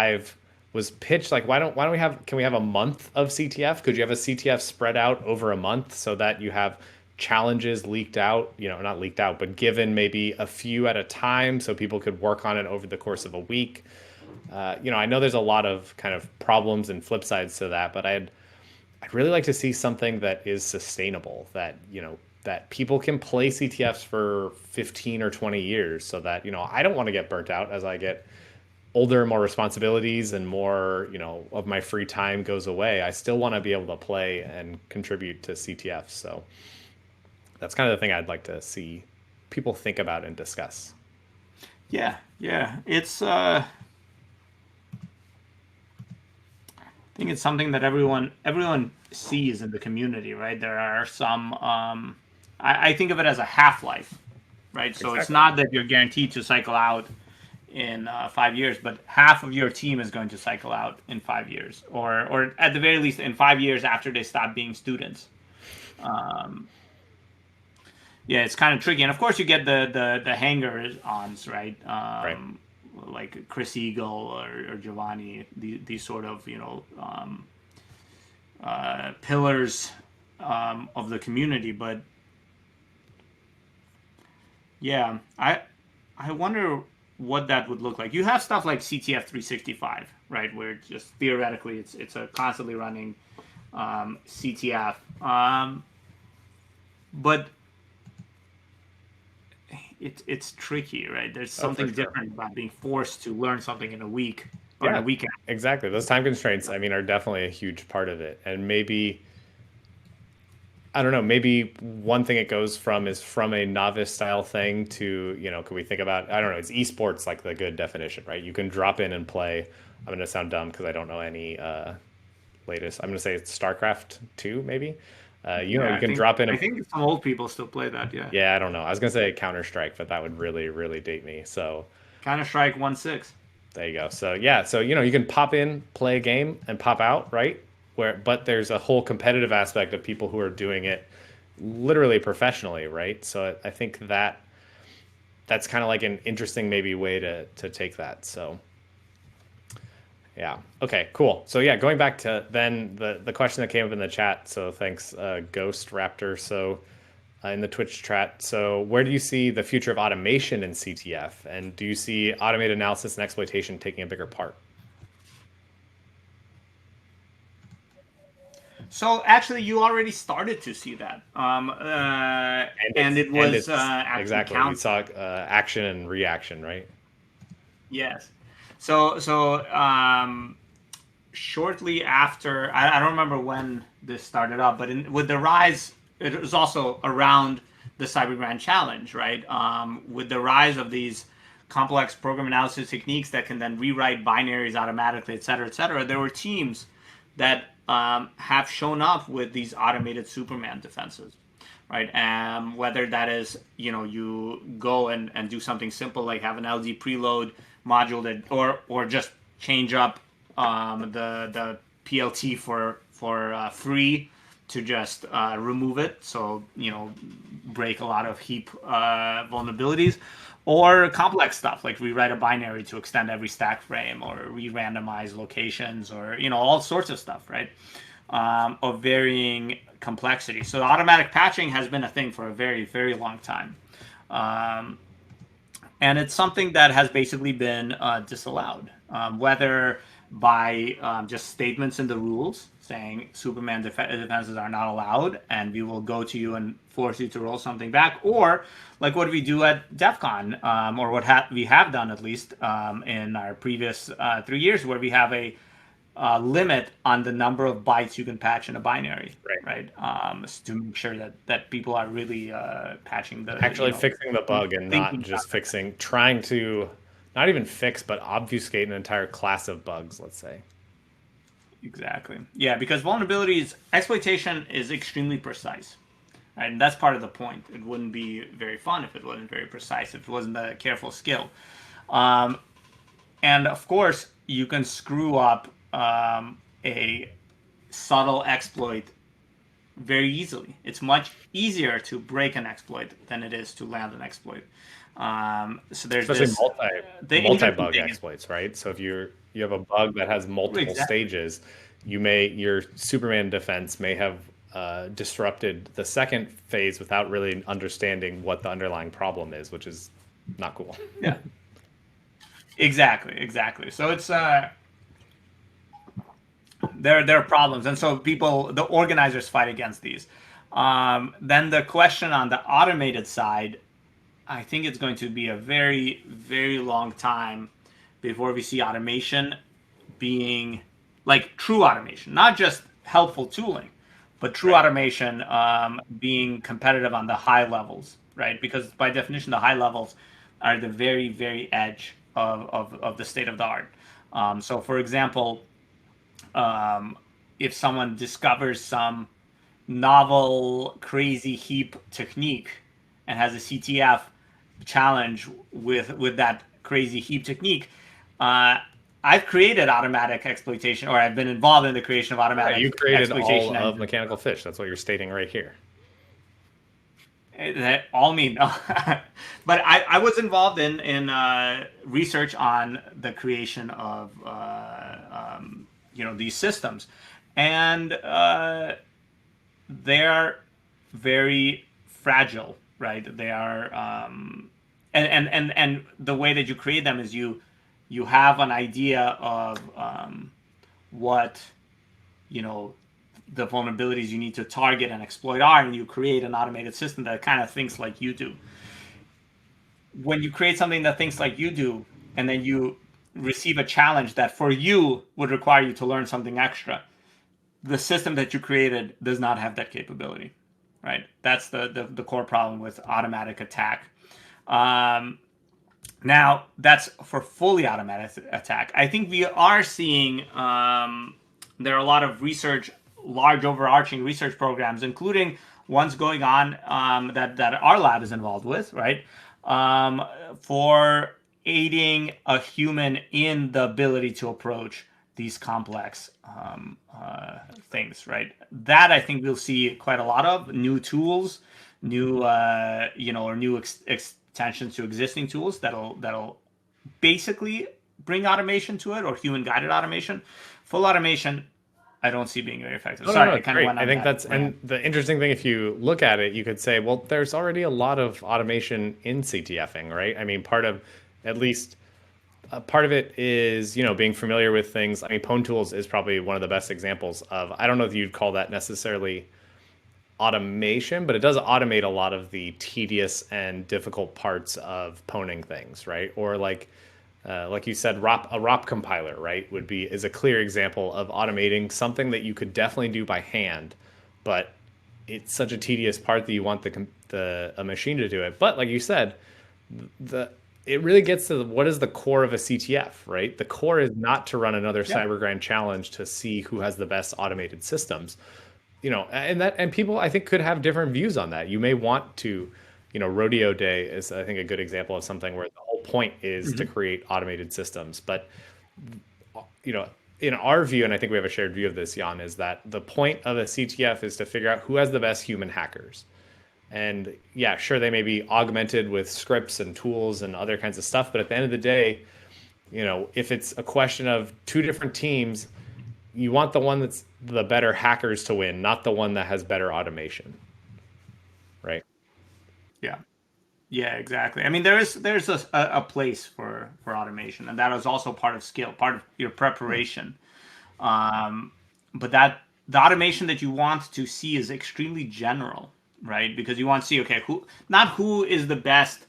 was pitched like, can we have a month of CTF? Could you have a CTF spread out over a month so that you have challenges leaked out, not leaked out, but given maybe a few at a time so people could work on it over the course of a week. I know there's a lot of kind of problems and flip sides to that, but I'd really like to see something that is sustainable, that, that people can play CTFs for 15 or 20 years so that, I don't want to get burnt out as I get older, more responsibilities and more, of my free time goes away. I still want to be able to play and contribute to CTFs. So that's kind of the thing I'd like to see people think about and discuss. Yeah. It's I think it's something that everyone sees in the community, right? There are some I think of it as a half-life, right? Exactly. So it's not that you're guaranteed to cycle out in 5 years, but half of your team is going to cycle out in 5 years, or at the very least in 5 years after they stop being students. Yeah, it's kind of tricky, and of course you get the hanger-ons, right? Right. Like Chris Eagle or Giovanni, these sort of pillars of the community. But yeah, I wonder what that would look like. You have stuff like CTF 365, right, where just theoretically it's a constantly running CTF, but it's tricky, right? There's something different about being forced to learn something in a week or in a weekend. Exactly. Those time constraints, are definitely a huge part of it. And maybe, I don't know, maybe one thing it goes from is from a novice style thing to, can we think about, I don't know, it's esports, like the good definition, right? You can drop in and play. I'm going to sound dumb because I don't know any latest. I'm going to say it's StarCraft 2, maybe. You can drop in. I think some old people still play that. Yeah. Yeah, I don't know. I was gonna say Counter-Strike, but that would really, really date me. So Counter-Strike 1.6. There you go. So yeah, so you can pop in, play a game, and pop out, right? But there's a whole competitive aspect of people who are doing it literally professionally, right? So I think that's kind of like an interesting maybe way to take that. So. Yeah. Okay, cool. So yeah, going back to then the question that came up in the chat. So thanks, Ghost Raptor. So in the Twitch chat. So where do you see the future of automation in CTF? And do you see automated analysis and exploitation taking a bigger part? So actually, you already started to see that, and it was actually exactly. You saw action and reaction, right? Yes. So shortly after, I don't remember when this started up, but with the rise, it was also around the Cyber Grand Challenge, right? With the rise of these complex program analysis techniques that can then rewrite binaries automatically, et cetera, there were teams that have shown up with these automated Superman defenses, right? Whether that is, you go and do something simple like have an LD preload module that, or just change up the PLT for free to just remove it. So, break a lot of heap vulnerabilities, or complex stuff like rewrite a binary to extend every stack frame, or re-randomize locations, or all sorts of stuff, right? Of varying complexity. So automatic patching has been a thing for a very, very long time. And it's something that has basically been disallowed, whether by just statements in the rules saying Superman defenses are not allowed, and we will go to you and force you to roll something back, or like what we do at DEF CON, or what we have done at least in our previous 3 years, where we have a limit on the number of bytes you can patch in a binary, right? To make sure that people are really patching actually fixing the bug, and not just trying to not even fix, but obfuscate an entire class of bugs, let's say. Exactly. Yeah, because vulnerabilities, exploitation is extremely precise. Right? And that's part of the point. It wouldn't be very fun if it wasn't very precise, if it wasn't a careful skill. And of course, you can screw up a subtle exploit very easily. It's much easier to break an exploit than it is to land an exploit. So there's especially multi-bug exploits, right? So if you have a bug that has multiple stages, your Superman defense may have disrupted the second phase without really understanding what the underlying problem is, which is not cool. Yeah. Exactly. So it's there are problems, and so the organizers fight against these. Then the question on the automated side, I think it's going to be a very, very long time before we see automation being like true automation, not just helpful tooling, but true automation being competitive on the high levels, right? Because by definition, the high levels are the very, very edge of the state of the art. So, for example, if someone discovers some novel, crazy heap technique and has a CTF challenge with that crazy heap technique, I've created automatic exploitation, or I've been involved in the creation of automatic you created all of Mechanical Fish. That's what you're stating right here. That all mean no. But I was involved in research on the creation of these systems, and they're very fragile, right? They are and the way that you create them is you have an idea of what the vulnerabilities you need to target and exploit are, and you create an automated system that kind of thinks like you do. When you create something that thinks like you do, and then you receive a challenge that for you would require you to learn something extra, the system that you created does not have that capability, right? That's the core problem with automatic attack. Now, that's for fully automatic attack. I think we are seeing there are a lot of large overarching research programs, including ones going on that our lab is involved with, right? For aiding a human in the ability to approach these complex things, right? That I think we'll see quite a lot of new tools, new or new extensions to existing tools that'll basically bring automation to it, or human guided automation. Full automation, I don't see being very effective. Sorry, I kind of went on. I think that's and the interesting thing, if you look at it, you could say, well, there's already a lot of automation in CTFing, right? I mean, part of it is being familiar with things. I mean, Pwn Tools is probably one of the best examples of. I don't know if you'd call that necessarily automation, but it does automate a lot of the tedious and difficult parts of pwning things, right? Or like you said, a ROP compiler, right, is a clear example of automating something that you could definitely do by hand, but it's such a tedious part that you want a machine to do it. But like you said, it really gets to what is the core of a CTF, right? The core is not to run another Cybergrind challenge to see who has the best automated systems. And people I think could have different views on that. You may want to, Rodeo Day is I think a good example of something where the whole point is to create automated systems. But in our view, and I think we have a shared view of this, Jan, is that the point of a CTF is to figure out who has the best human hackers. And yeah, sure, they may be augmented with scripts and tools and other kinds of stuff, but at the end of the day, if it's a question of two different teams, you want the one that's the better hackers to win, not the one that has better automation. Right? Yeah. Yeah, exactly. I mean, there's a place for automation, and that is also part of skill, part of your preparation. But the automation that you want to see is extremely general, right? Because you want to see, okay, who is the best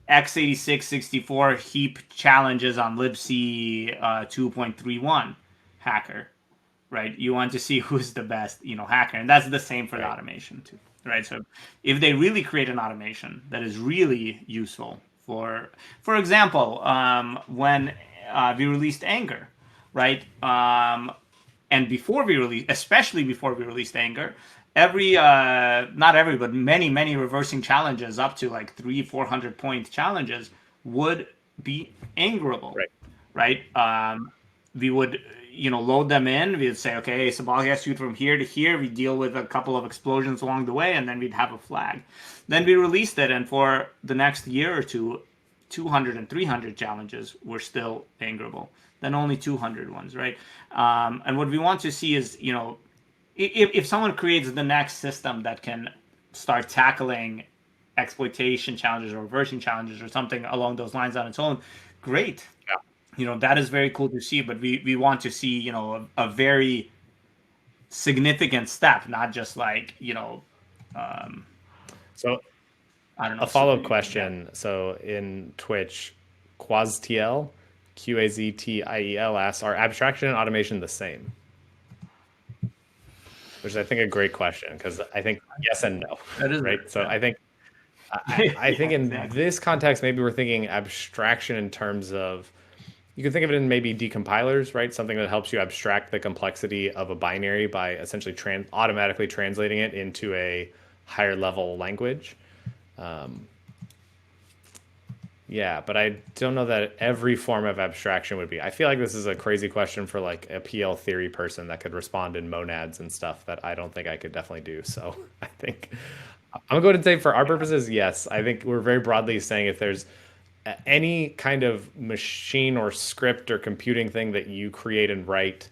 x86 64 heap challenges on libc 2.31 hacker, right? You want to see who's the best, hacker, and that's the same for the automation too, right? So if they really create an automation that is really useful for example, when we released Anger, right? And especially before we released Anger, not every, but many reversing challenges up to like 300-400 point challenges would be angerable, right? We would load them in. We'd say, okay, symbolic execute from here to here. We deal with a couple of explosions along the way, and then we'd have a flag. Then we released it, and for the next year or two, 200 and 300 challenges were still angerable. Then only 200 ones, right? And what we want to see is, if someone creates the next system that can start tackling exploitation challenges or reversing challenges or something along those lines on its own, great. Yeah. That is very cool to see, but we want to see, a very significant step, not just like, so I don't know. A follow-up question. Yeah. So in Twitch, QuazTiel, QAZTIEL asks, are abstraction and automation the same? Which is, I think, a great question, because I think yes and no. That is right. So I think I think in this context, maybe we're thinking abstraction in terms of, you can think of it in maybe decompilers, right? Something that helps you abstract the complexity of a binary by essentially automatically translating it into a higher level language. Yeah, but I don't know that every form of abstraction would be. I feel like this is a crazy question for like a PL theory person that could respond in monads and stuff that I don't think I could definitely do. So I think I'm gonna go ahead and say, for our purposes, yes. I think we're very broadly saying if there's any kind of machine or script or computing thing that you create and write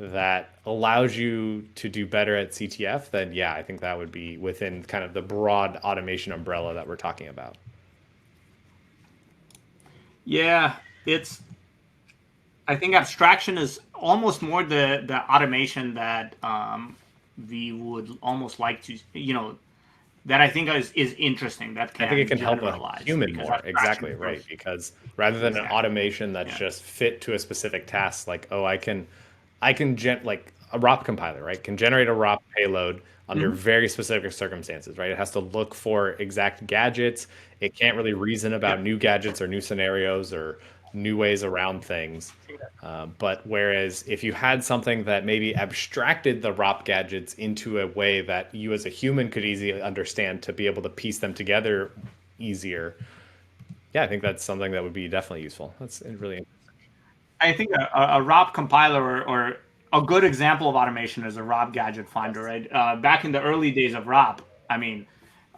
that allows you to do better at CTF, then yeah, I think that would be within kind of the broad automation umbrella that we're talking about. Yeah, I think abstraction is almost more the automation that we would almost like to, that I think is interesting. That can, I think it can help a human more. Exactly, right. Because rather than an automation that's just fit to a specific task, like, oh, I can like a ROP compiler, right? Can generate a ROP payload under very specific circumstances, right? It has to look for exact gadgets. It can't really reason about new gadgets or new scenarios or new ways around things. But whereas if you had something that maybe abstracted the ROP gadgets into a way that you as a human could easily understand to be able to piece them together easier, yeah, I think that's something that would be definitely useful. That's really interesting. I think a ROP compiler or a good example of automation is a ROP gadget finder, right? Back in the early days of ROP, I mean,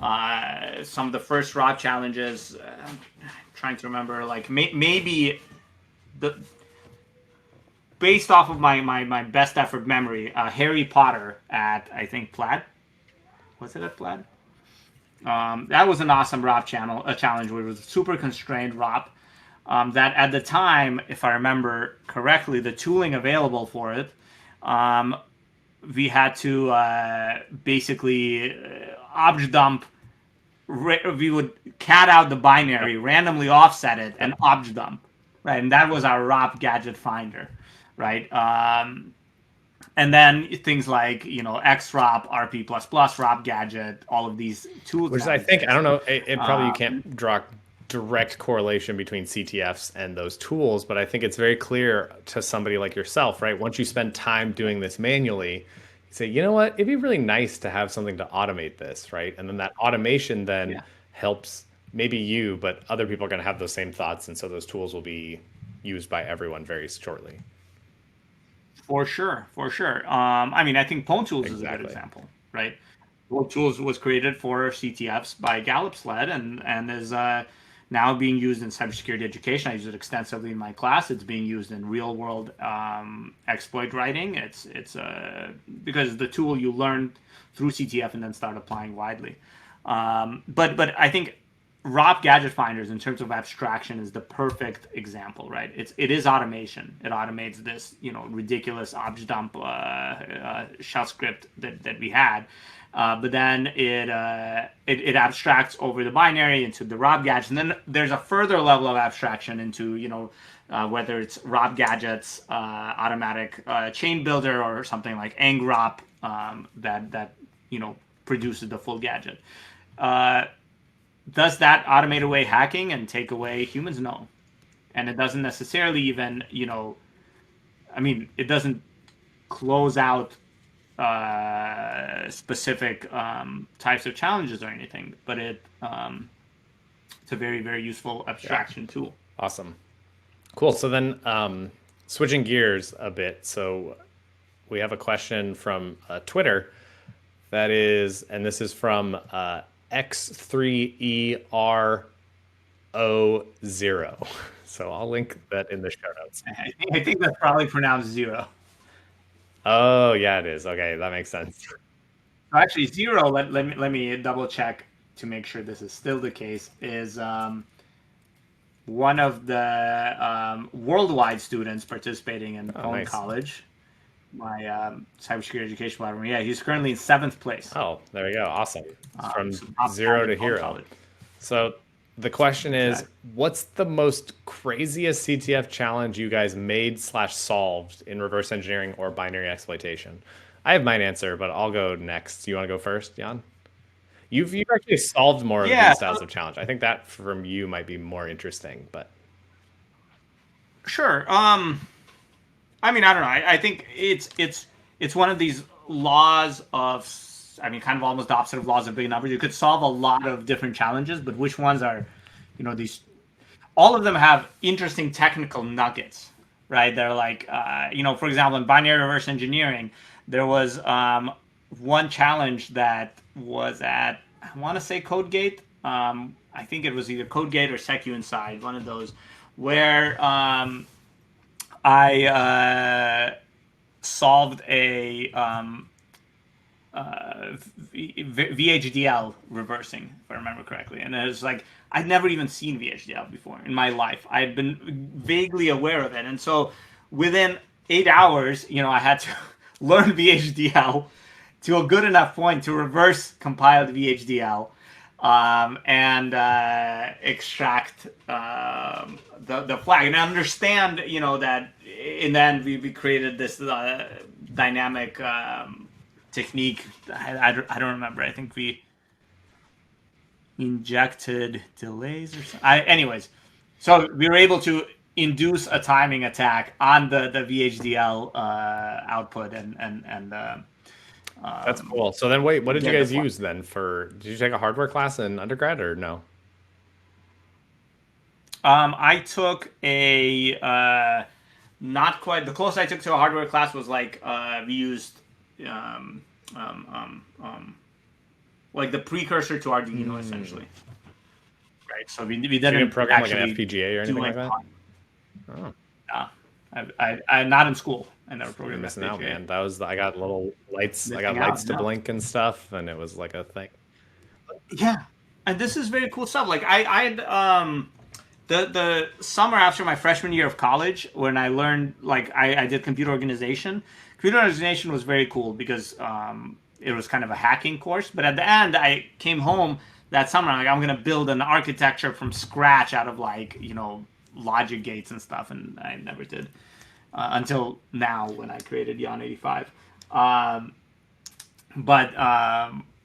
some of the first ROP challenges, I'm trying to remember, like maybe based off of my best effort memory, Harry Potter at, I think, Plaid. Was it at Plaid? That was an awesome ROP challenge where it was a super constrained ROP. That at the time, if I remember correctly, the tooling available for it, we had to basically obj dump. We would cat out the binary, randomly offset it, and obj dump, right? And that was our ROP gadget finder, right? And then things like, XROP, RP++, ROP gadget, all of these tools. Which I think, I don't know, it probably you can't draw direct correlation between CTFs and those tools, but I think it's very clear to somebody like yourself, right? Once you spend time doing this manually, you say, you know what, it'd be really nice to have something to automate this, right? And then that automation then helps maybe you, but other people are going to have those same thoughts, and so those tools will be used by everyone very shortly. For sure, for sure. I mean, I think Pwn Tools is a good example, right? Pwn Tools was created for CTFs by Gallup SLED and is now being used in cybersecurity education. I use it extensively in my class. It's being used in real world exploit writing. It's because the tool you learn through CTF and then start applying widely. But I think ROP gadget finders in terms of abstraction is the perfect example, right? It is automation. It automates this ridiculous obj dump shell script that we had, but then it abstracts over the binary into the ROP gadgets, and then there's a further level of abstraction into whether it's ROP gadgets, automatic chain builder, or something like ngrop that produces the full gadget. Does that automate away hacking and take away humans? No. And it doesn't necessarily even, it doesn't close out specific types of challenges or anything, but it's a very, very useful abstraction tool. Awesome. Cool. So then switching gears a bit. So we have a question from Twitter that is, and this is from X3ER0. So I'll link that in the show notes. I think that's probably pronounced zero. Oh, yeah, it is. Okay, that makes sense. Actually, zero, let me double check to make sure this is still the case, is one of the worldwide students participating in Pwn College, my cybersecurity education platform. Yeah, he's currently in 7th place. Oh, there you go. Awesome. From zero to hero. College. So the question is, what's the most craziest CTF challenge you guys made/solved in reverse engineering or binary exploitation? I have mine answer, but I'll go next. You want to go first, Jan? You've actually solved more of these styles of challenge. I think that from you might be more interesting, but sure. I mean, I don't know. I think it's one of these laws of, kind of almost the opposite of laws of big numbers. You could solve a lot of different challenges, but which ones are, these? All of them have interesting technical nuggets, right? They're like, for example, in binary reverse engineering, there was one challenge that was at, I want to say CodeGate. I think it was either CodeGate or SecuInside, one of those, where I solved a VHDL reversing, if I remember correctly. And it was like, I'd never even seen VHDL before in my life. I had been vaguely aware of it. And so within 8 hours, I had to learn VHDL to a good enough point to reverse compile the VHDL and extract the flag, and understand that in the end we created this dynamic technique. I don't remember. I think we injected delays or something. Anyways, so we were able to induce a timing attack on the VHDL output and that's cool. So then wait, what did you guys use then did you take a hardware class in undergrad or no? I took a not quite, the closest I took to a hardware class was like we used like the precursor to Arduino essentially. Right. So we didn't program like an FPGA or anything like that? Oh. I not in school. I never programmed. You're missing out, man. I got little lights. I got lights to blink and stuff, and it was like a thing. Yeah, and this is very cool stuff. Like I had the summer after my freshman year of college, when I learned, like I did computer organization. Computer organization was very cool because it was kind of a hacking course. But at the end, I came home that summer. Like, I'm gonna build an architecture from scratch out of logic gates and stuff, and I never did until now when I created Yon 85.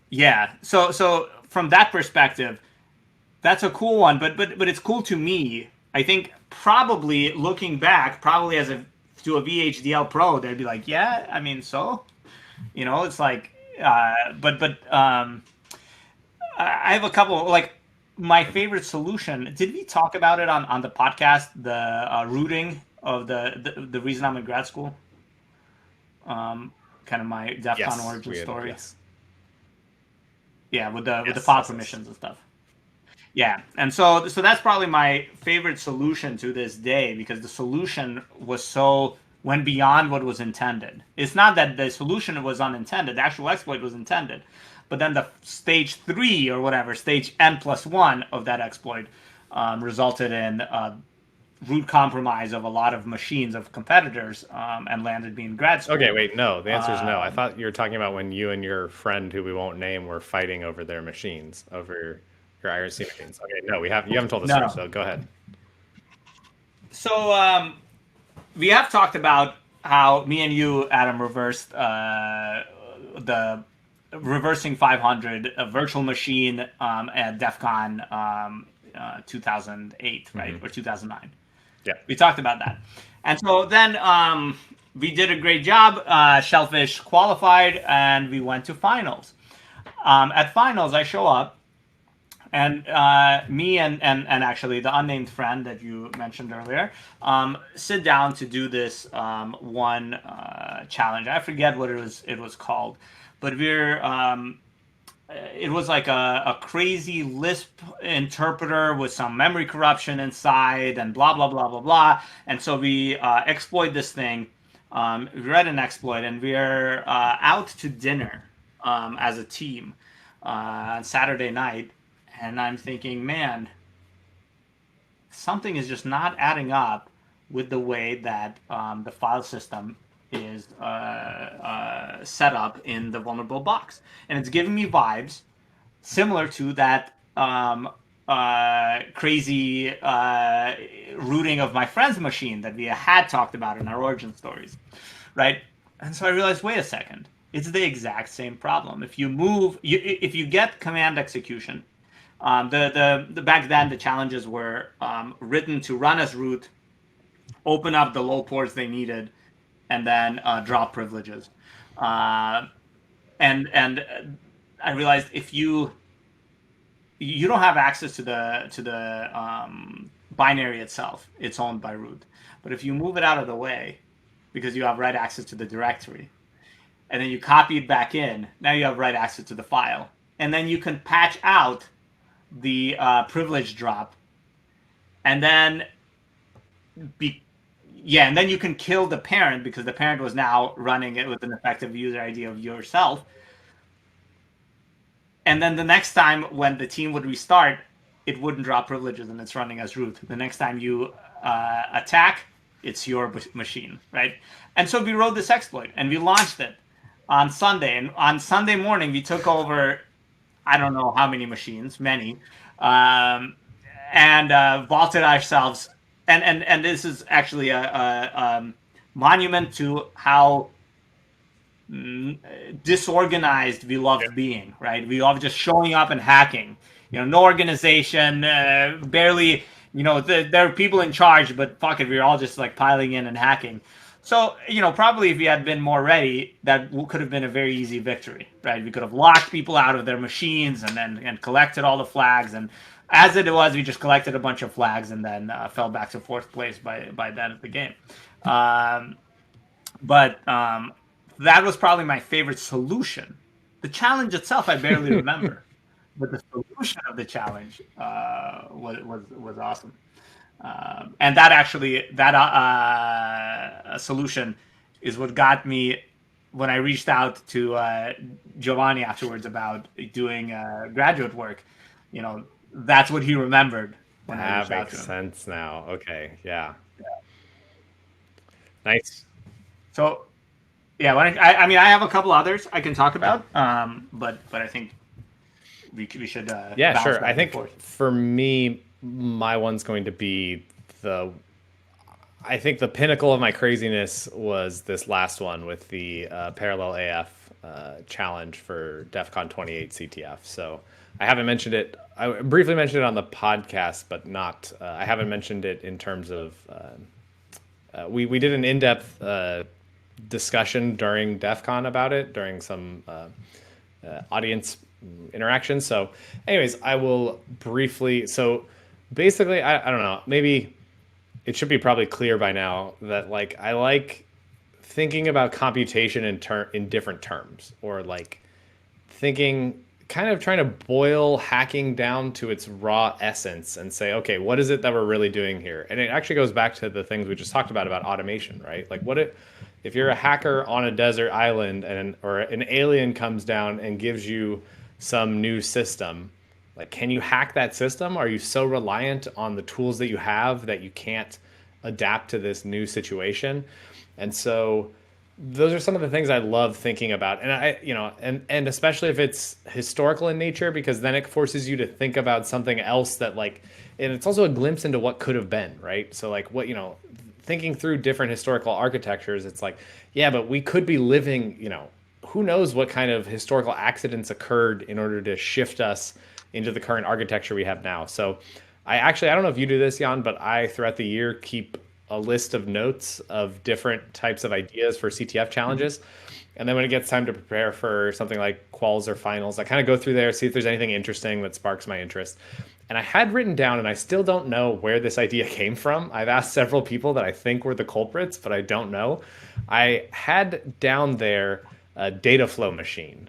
Yeah, so from that perspective, that's a cool one. But it's cool to me. I think probably looking back, as to a VHDL Pro, they'd be like, yeah, I mean, so it's like, but I have a couple like. My favorite solution. Did we talk about it on the podcast? The routing of the reason I'm in grad school. kind of my DEF CON origin story. Yes. Yeah, with the file permissions and stuff. Yeah, and so that's probably my favorite solution to this day, because the solution went beyond what was intended. It's not that the solution was unintended; the actual exploit was intended, but then the stage 3 or whatever, stage n+1 of that exploit resulted in root compromise of a lot of machines of competitors, and landed me in grad school. Okay, wait, no. The answer is no. I thought you were talking about when you and your friend, who we won't name, were fighting over their machines, over your IRC machines. Okay, no, you haven't told the story, so go ahead. So we have talked about how me and you, Adam, reversed the reversing 500, a virtual machine at DEF CON 2008, right? Or 2009. Yeah. We talked about that. And so then we did a great job. Shellfish qualified, and we went to finals. At finals, I show up, and me and actually the unnamed friend that you mentioned earlier sit down to do this one challenge. I forget what it was called, but it was like a crazy Lisp interpreter with some memory corruption inside, and blah blah blah blah blah. And so we exploit this thing. We read an exploit, and we're out to dinner as a team on Saturday night. And I'm thinking, man, something is just not adding up with the way that the file system is set up in the vulnerable box. And it's giving me vibes similar to that crazy rooting of my friend's machine that we had talked about in our origin stories, right? And so I realized, wait a second, it's the exact same problem. If you get command execution, the back then the challenges were written to run as root, open up the low ports they needed, and then drop privileges. And I realized if you don't have access to the binary itself, it's owned by root. But if you move it out of the way, because you have write access to the directory, and then you copy it back in, now you have write access to the file, and then you can patch out the privilege drop, and then and then you can kill the parent, because the parent was now running it with an effective user ID of yourself. And then the next time when the team would restart, it wouldn't drop privileges and it's running as root. The next time you attack, it's your machine, right? And so we wrote this exploit and we launched it on Sunday. And on Sunday morning, we took over, I don't know how many machines, many, and vaulted ourselves. And this is actually a monument to how disorganized we loved being, right? We loved just showing up and hacking. No organization, barely, there are people in charge, but fuck it, we were all just like piling in and hacking. So, probably if we had been more ready, that could have been a very easy victory, right? We could have locked people out of their machines and collected all the flags. And as it was, we just collected a bunch of flags and then fell back to 4th place by the end of the game. But that was probably my favorite solution. The challenge itself, I barely remember. But the solution of the challenge was awesome. And that solution is what got me, when I reached out to Giovanni afterwards about doing graduate work, that's what he remembered. When that makes sense now. Okay, yeah. Nice. So, yeah, I mean, I have a couple others I can talk about, but I think we should. Yeah, sure. I think for me, my one's going to be I think the pinnacle of my craziness was this last one with the Parallel AF challenge for DEF CON 28 CTF. So I haven't mentioned it. I briefly mentioned it on the podcast, but not. I haven't mentioned it in terms of. We did an in-depth discussion during DEF CON about it, during some audience interaction. So anyways, I will briefly. So basically, I don't know, maybe it should be probably clear by now that I like thinking about computation in different terms, or like thinking, kind of trying to boil hacking down to its raw essence and say, okay, what is it that we're really doing here? And it actually goes back to the things we just talked about automation, right? Like if you're a hacker on a desert island or an alien comes down and gives you some new system, like, can you hack that system? Are you so reliant on the tools that you have that you can't adapt to this new situation? And so those are some of the things I love thinking about. And and especially if it's historical in nature, because then it forces you to think about something else that, like, and it's also a glimpse into what could have been, right? So like thinking through different historical architectures, it's like, yeah, but we could be living, who knows what kind of historical accidents occurred in order to shift us into the current architecture we have now. So I don't know if you do this, Jan, but I throughout the year keep a list of notes of different types of ideas for CTF challenges. And then when it gets time to prepare for something like quals or finals, I kind of go through there, see if there's anything interesting that sparks my interest. And I had written down, and I still don't know where this idea came from. I've asked several people that I think were the culprits, but I don't know. I had down there a data flow machine.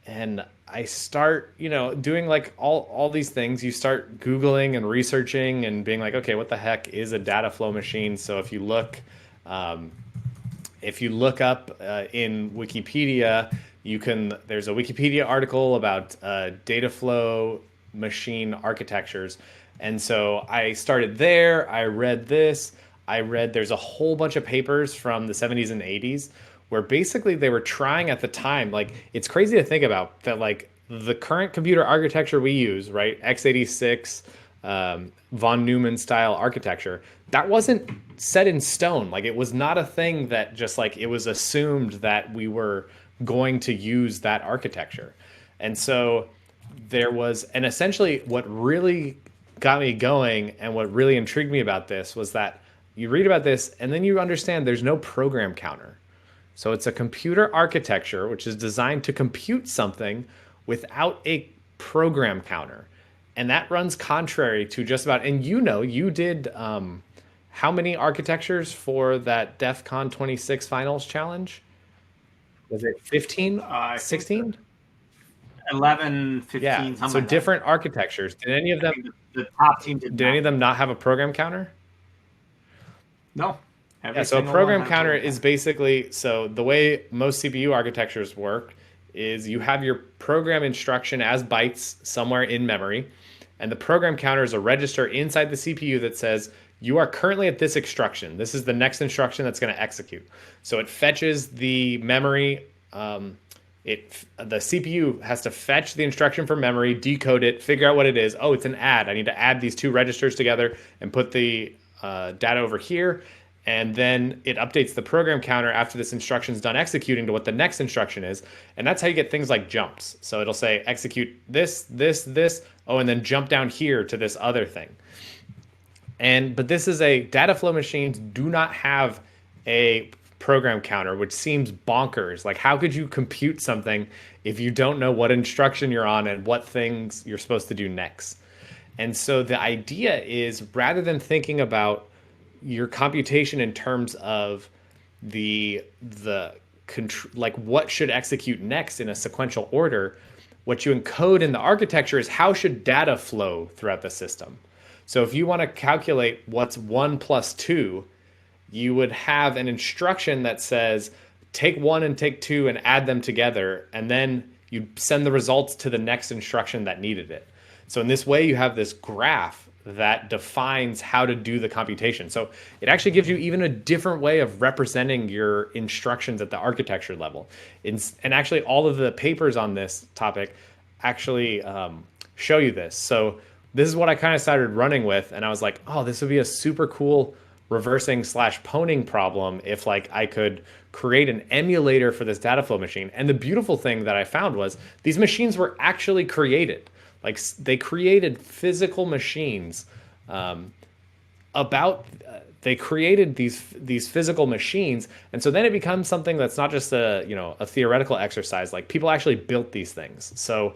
And I start, doing like all these things. You start Googling and researching and being like, okay, what the heck is a data flow machine? So if you look up in Wikipedia, there's a Wikipedia article about data flow machine architectures. And so I started there. I read this. There's a whole bunch of papers from the 70s and 80s where basically they were trying at the time, like, it's crazy to think about that, like, the current computer architecture we use, right, x86, von Neumann style architecture, that wasn't set in stone. Like, it was not a thing that just, like, it was assumed that we were going to use that architecture. And so there was, and essentially what really got me going and what really intrigued me about this was that you read about this and then you understand there's no program counter. So it's a computer architecture which is designed to compute something without a program counter. And that runs contrary to just about, and you did how many architectures for that DEF CON 26 finals challenge? Was it 15, 16? 11, 15, yeah. Something so like different that. Architectures. Did any of them, the top team did any of them not have a program counter? No. So a program counter is basically, so the way most CPU architectures work is you have your program instruction as bytes somewhere in memory, and the program counter is a register inside the CPU that says you are currently at this instruction. This is the next instruction that's going to execute. So it fetches the memory. The CPU has to fetch the instruction from memory, decode it, figure out what it is. Oh, it's an add. I need to add these two registers together and put the data over here. And then it updates the program counter after this instruction is done executing to what the next instruction is. And that's how you get things like jumps. So it'll say execute this, oh, and then jump down here to this other thing. But this is data flow machines do not have a program counter, which seems bonkers. Like, how could you compute something if you don't know what instruction you're on and what things you're supposed to do next? And so the idea is, rather than thinking about your computation in terms of like what should execute next in a sequential order, what you encode in the architecture is how should data flow throughout the system. So if you want to calculate what's 1 plus 2, you would have an instruction that says take 1 and take 2 and add them together, and then you send the results to the next instruction that needed it. So in this way, you have this graph that defines how to do the computation. So it actually gives you even a different way of representing your instructions at the architecture level. And actually, all of the papers on this topic actually show you this. So this is what I kind of started running with, and I was like, oh, this would be a super cool reversing/pwning problem if, like, I could create an emulator for this data flow machine. And the beautiful thing that I found was these machines were actually created. Like, they created physical machines they created these physical machines. And so then it becomes something that's not just a theoretical exercise. Like, people actually built these things. So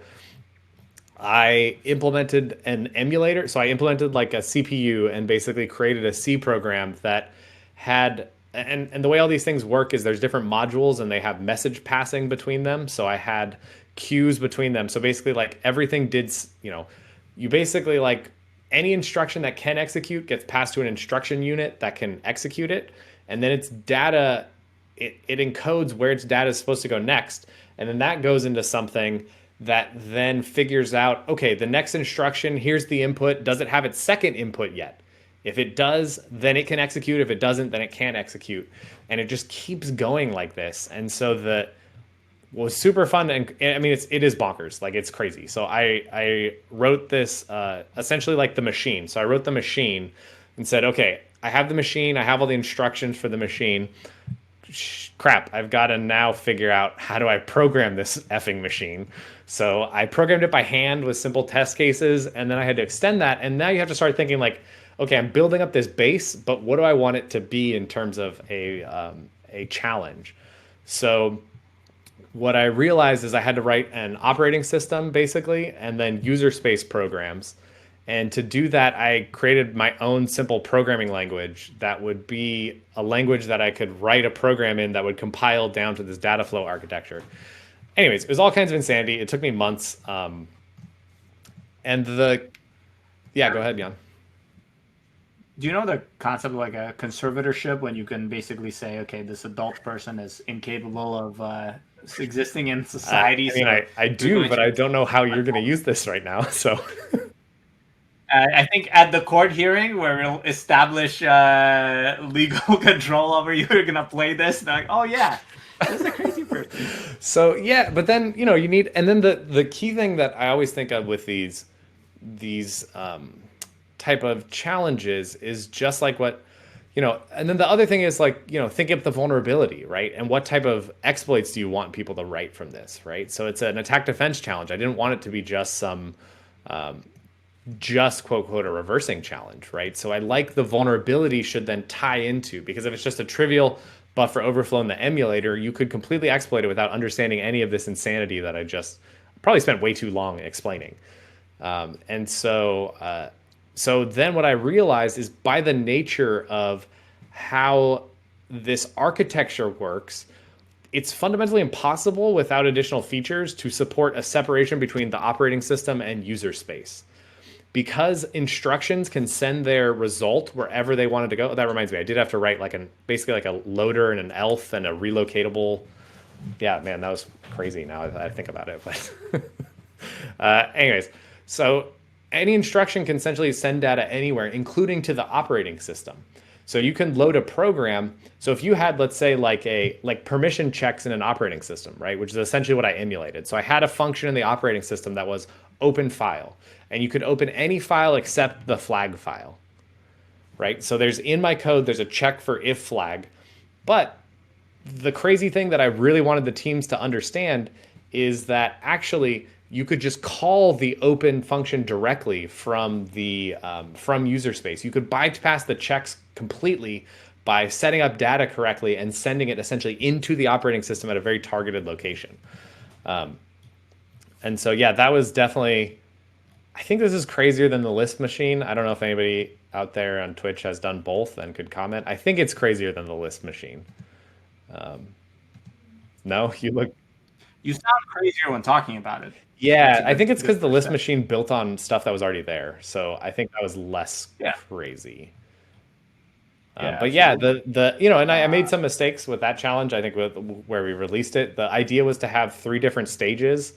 I implemented an emulator. So I implemented like a CPU and basically created a C program that had and the way all these things work is there's different modules and they have message passing between them. So I had queues between them. So basically like everything did, you basically like any instruction that can execute gets passed to an instruction unit that can execute it. And then its data, it encodes where its data is supposed to go next. And then that goes into something that then figures out, okay, the next instruction, here's the input. Does it have its second input yet? If it does, then it can execute. If it doesn't, then it can't execute. And it just keeps going like this. And so was super fun. And I mean, it is bonkers. Like, it's crazy. So I wrote this essentially like the machine. So I wrote the machine and said, okay, I have the machine. I have all the instructions for the machine. Crap, I've got to now figure out how do I program this effing machine. So I programmed it by hand with simple test cases. And then I had to extend that. And now you have to start thinking like, okay, I'm building up this base, but what do I want it to be in terms of a challenge? So what I realized is I had to write an operating system basically, and then user space programs. And to do that, I created my own simple programming language that would be a language that I could write a program in that would compile down to this data flow architecture. Anyways, it was all kinds of insanity. It took me months. Yeah, go ahead, Jan. Do you know the concept of like a conservatorship, when you can basically say, okay, this adult person is incapable of existing in society? I do, but I don't know how you're going to use this right now. So I think at the court hearing where we'll establish legal control over you, you're going to play this. And they're like, oh yeah, this is a crazy person. So yeah, but then, you need, and then the key thing that I always think of with these type of challenges is just like what, and then the other thing is like, think of the vulnerability, right? And what type of exploits do you want people to write from this, right? So it's an attack defense challenge. I didn't want it to be just some, just quote, quote, a reversing challenge, right? So I like the vulnerability should then tie into, because if it's just a trivial buffer overflow in the emulator, you could completely exploit it without understanding any of this insanity that I just probably spent way too long explaining. So then what I realized is by the nature of how this architecture works, it's fundamentally impossible without additional features to support a separation between the operating system and user space. Because instructions can send their result wherever they wanted to go. That reminds me, I did have to write basically like a loader and an elf and a relocatable. Yeah, man, that was crazy now I think about it. But anyways, so any instruction can essentially send data anywhere, including to the operating system. So you can load a program. So if you had, let's say, like permission checks in an operating system, right, which is essentially what I emulated. So I had a function in the operating system that was open file, and you could open any file except the flag file, right? So in my code, there's a check for if flag. But the crazy thing that I really wanted the teams to understand is that actually you could just call the open function directly from from user space. You could bypass the checks completely by setting up data correctly and sending it essentially into the operating system at a very targeted location. And so, yeah, that was definitely, I think this is crazier than the Lisp machine. I don't know if anybody out there on Twitch has done both and could comment. I think it's crazier than the Lisp machine. No, You sound crazier when talking about it. Yeah, I think it's because the Lisp machine built on stuff that was already there. So I think that was less crazy. But yeah, and I made some mistakes with that challenge. I think where we released it, the idea was to have 3 different stages.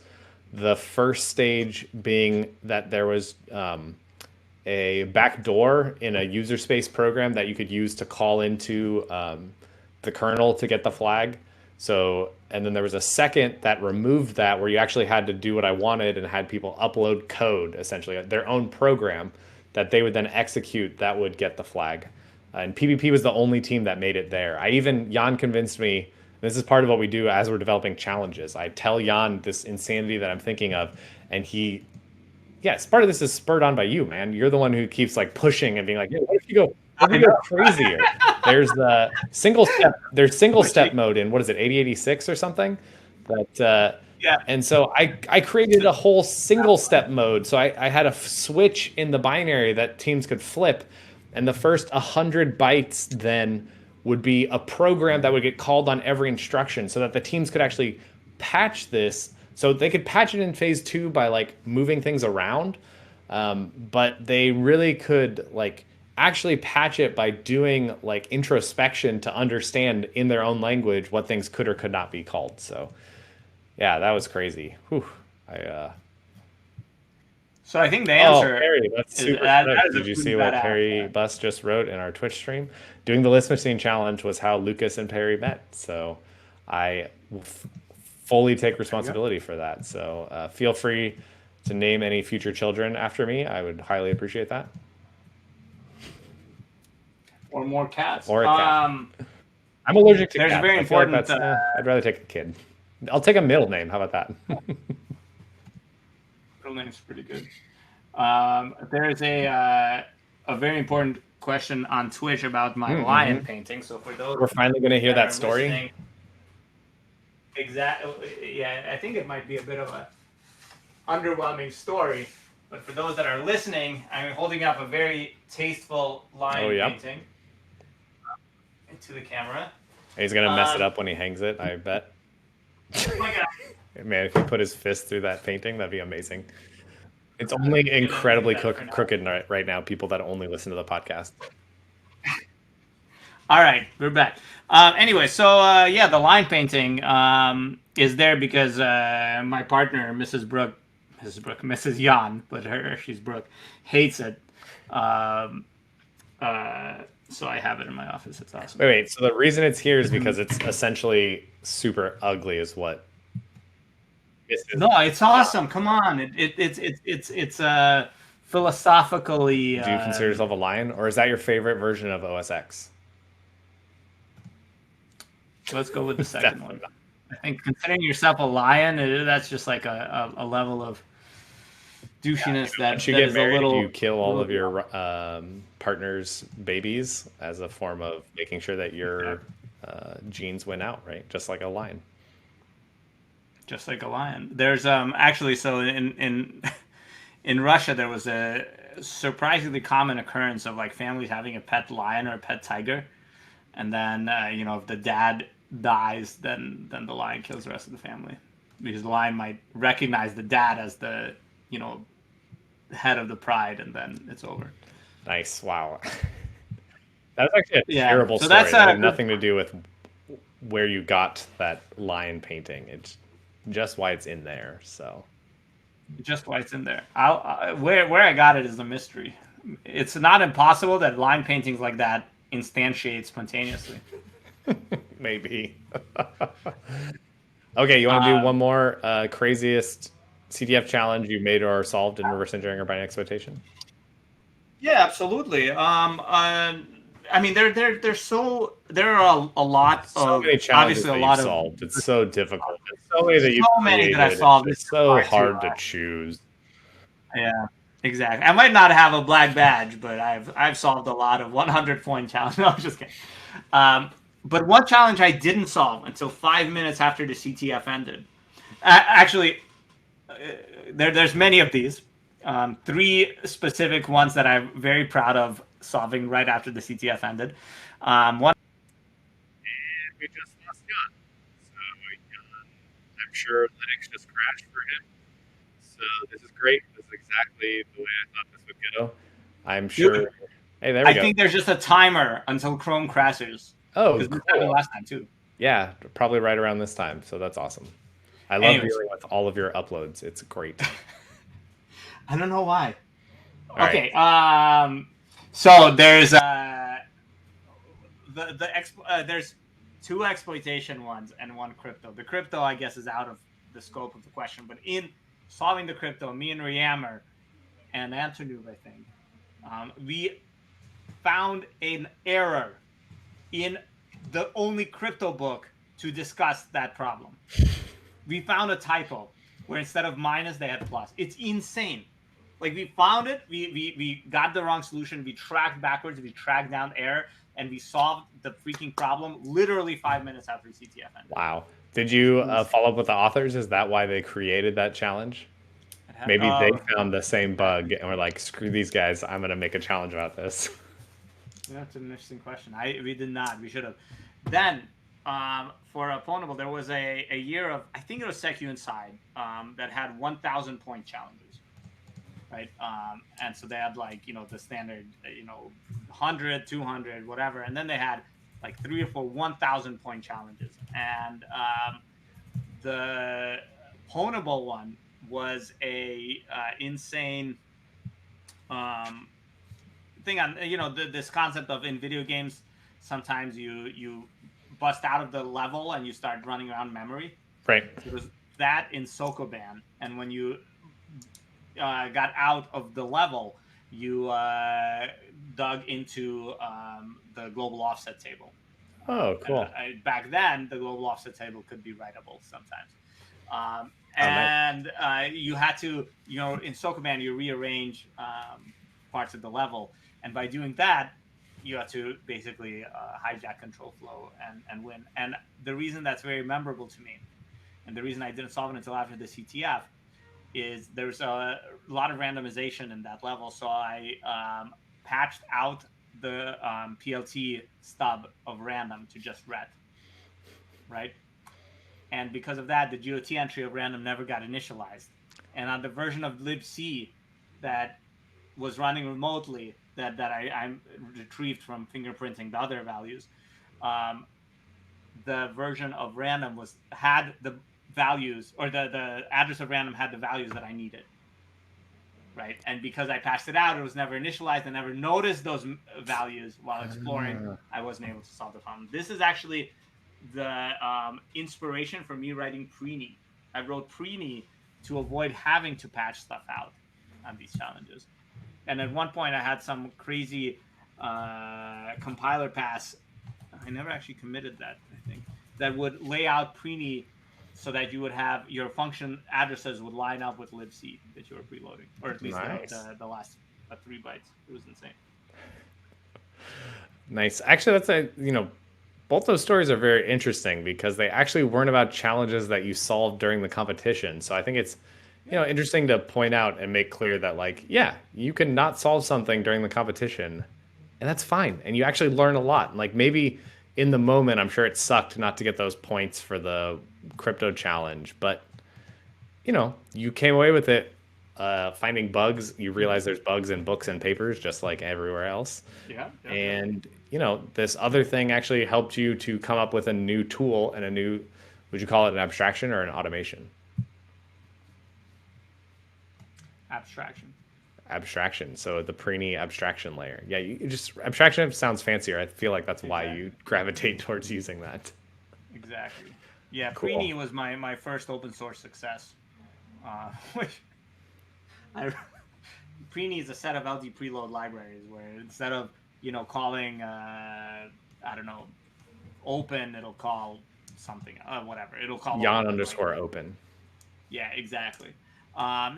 The first stage being that there was a backdoor in a user space program that you could use to call into the kernel to get the flag. So, and then there was a second that removed that, where you actually had to do what I wanted and had people upload code, essentially their own program that they would then execute that would get the flag. And PvP was the only team that made it there. Jan convinced me, this is part of what we do as we're developing challenges. I tell Jan this insanity that I'm thinking of, and part of this is spurred on by you, man. You're the one who keeps like pushing and being like, hey, what if you go crazier? There's the single step mode in, what is it, 8086 or something? But and so I created a whole single step mode. So I had a switch in the binary that teams could flip, and the first 100 bytes then would be a program that would get called on every instruction so that the teams could actually patch this. So they could patch it in phase 2 by like moving things around. But they really could like actually patch it by doing like introspection to understand in their own language what things could or could not be called. So yeah, that was crazy. Whew. So I think the answer Perry, that's super Did you see what Perry Bus just wrote in our Twitch stream? Doing the list machine challenge was how Lucas and Perry met. So I fully take responsibility for that. So feel free to name any future children after me. I would highly appreciate that. Or more cats. Or a cat. I'm allergic to cats. There's a very important. I'd rather take a kid. I'll take a middle name. How about that? Middle name's pretty good. There's a very important question on Twitch about my lion painting. So for those, we're finally going to hear that story. Exactly. Yeah, I think it might be a bit of a underwhelming story. But for those that are listening, I'm holding up a very tasteful lion painting into the camera. He's gonna mess it up when he hangs it, I bet. Oh my God. Man, if he put his fist through that painting, that'd be amazing. It's only incredibly crooked right now, people that only listen to the podcast. All right, we're back. Anyway, so the line painting is there because my partner, Mrs. Jan, but she's Brooke, hates it. So I have it in my office. It's awesome. Wait. So the reason it's here is because it's essentially super ugly, is what? No, it's awesome. Come on, it's philosophically. Do you consider yourself a lion, or is that your favorite version of OS X? Let's go with the second one. I think considering yourself a lion, that's just like a level of douchiness that you get married, do you kill all of your partner's babies as a form of making sure that your genes win out, right? Just like a lion. Just like a lion. There's actually, so in Russia there was a surprisingly common occurrence of like families having a pet lion or a pet tiger, and then if the dad dies, then the lion kills the rest of the family, because the lion might recognize the dad as the head of the pride, and then it's over. Nice. Wow. That's actually a terrible story. That had nothing to do with where you got that lion painting. It's just why it's in there. So just why it's in there. Where I got it is a mystery. It's not impossible that line paintings like that instantiate spontaneously. Maybe. Okay, you want to do one more craziest CTF challenge you made or solved in reverse engineering or binding exploitation? Yeah, absolutely. I mean, there are a lot so of many challenges obviously a lot solved. It's so difficult. There's so many that you many that I solved. It's so hard to choose. Yeah, exactly. I might not have a black badge, but I've solved a lot of 100-point challenges. No, I'm just kidding. But one challenge I didn't solve until 5 minutes after the CTF ended. Actually, there's many of these. 3 specific ones that I'm very proud of solving right after the CTF ended. One. And we just lost Jan. So I'm sure Linux just crashed for him. So this is great. This is exactly the way I thought this would go. I'm sure. Hey, there we go. I think there's just a timer until Chrome crashes. Oh, cool. Happened last time too. Yeah, probably right around this time. So that's awesome. I love dealing with all of your uploads. It's great. I don't know why. All okay. Right. So there's there's 2 exploitation ones and 1 crypto. The crypto, I guess, is out of the scope of the question. But in solving the crypto, me and Ryammer and Antonov, I think, we found an error in the only crypto book to discuss that problem. We found a typo where instead of minus, they had plus. It's insane. Like, we found it, we got the wrong solution, we tracked backwards, we tracked down error, and we solved the freaking problem literally 5 minutes after CTF ended. Wow. Did you follow up with the authors? Is that why they created that challenge? Maybe they found the same bug and were like, screw these guys, I'm going to make a challenge about this. That's an interesting question. We did not. We should have. Then, for Opponable, there was a year of, I think it was Secu Inside, that had 1,000 point challenges, right? And so they had like, the standard, 100, 200, whatever, and then they had like 3 or 4 1,000 point challenges, and the Opponable one was a insane thing on this concept of, in video games, sometimes you bust out of the level and you start running around memory. Right. So there's that in Sokoban, and when you got out of the level, you dug into the global offset table. Oh, cool. Back then, the global offset table could be writable sometimes. And you had to, in Sokoban, you rearrange parts of the level. And by doing that, you have to basically hijack control flow and win. And the reason that's very memorable to me, and the reason I didn't solve it until after the CTF, is there's a lot of randomization in that level. So I patched out the PLT stub of random to just ret, right? And because of that, the GOT entry of random never got initialized. And on the version of libc that was running remotely, that I retrieved from fingerprinting the other values, the version of random had the values, or the address of random had the values that I needed, right? And because I passed it out, it was never initialized. I never noticed those values while exploring. I wasn't able to solve the problem. This is actually the inspiration for me writing Preeny. I wrote Preeny to avoid having to patch stuff out on these challenges. And at one point, I had some crazy compiler pass. I never actually committed that, I think. That would lay out Preeny so that you would have your function addresses would line up with libc that you were preloading, or at least the last 3 bytes. It was insane. Nice. Actually, that's both those stories are very interesting because they actually weren't about challenges that you solved during the competition. So I think it's interesting to point out and make clear that, like, yeah, you can not solve something during the competition, and that's fine. And you actually learn a lot. Like, maybe in the moment, I'm sure it sucked not to get those points for the crypto challenge, but you came away with it. Finding bugs, you realize there's bugs in books and papers just like everywhere else. Yeah. And this other thing actually helped you to come up with a new tool and a new, would you call it an abstraction or an automation? Abstraction. So the Preeny abstraction layer. Yeah, abstraction sounds fancier. I feel like that's why you gravitate towards using that. Exactly. Yeah, cool. Preeny was my first open source success. Which Preeny is a set of LD preload libraries where instead of calling open, it'll call something whatever. It'll call Yon_open. Yeah, exactly.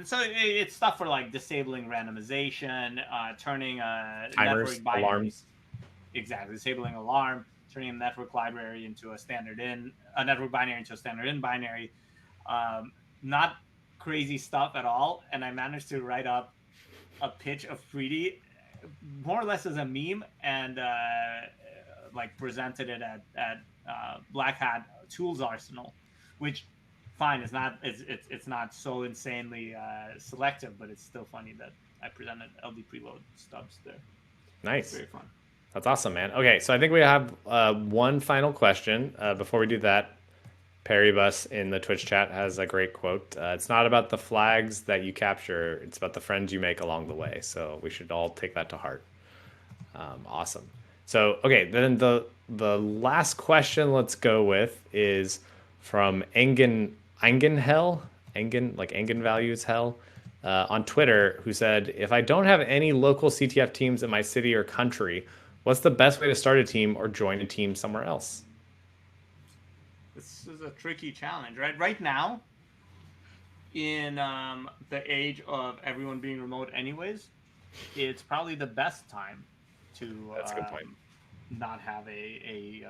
So it's stuff for like disabling randomization, turning timers, network binaries. Alarms. Exactly, disabling alarm, turning a network library into a network binary into a standard in binary. Not crazy stuff at all, and I managed to write up a pitch of Preeny more or less as a meme, and like presented it at Black Hat Tools Arsenal, which fine, it's not so insanely selective, but it's still funny that I presented LD preload stubs there. Nice. It's very fun. That's awesome, man. Okay, so I think we have one final question. Before we do that, Perrybus in the Twitch chat has a great quote. It's not about the flags that you capture, it's about the friends you make along the way. So we should all take that to heart. Awesome. So, okay, then the last question let's go with is from Engen Values Hell on Twitter, who said, if I don't have any local CTF teams in my city or country, what's the best way to start a team or join a team somewhere else? This is a tricky challenge, right? Right now, in the age of everyone being remote anyways, it's probably the best time to That's a good point. Not have a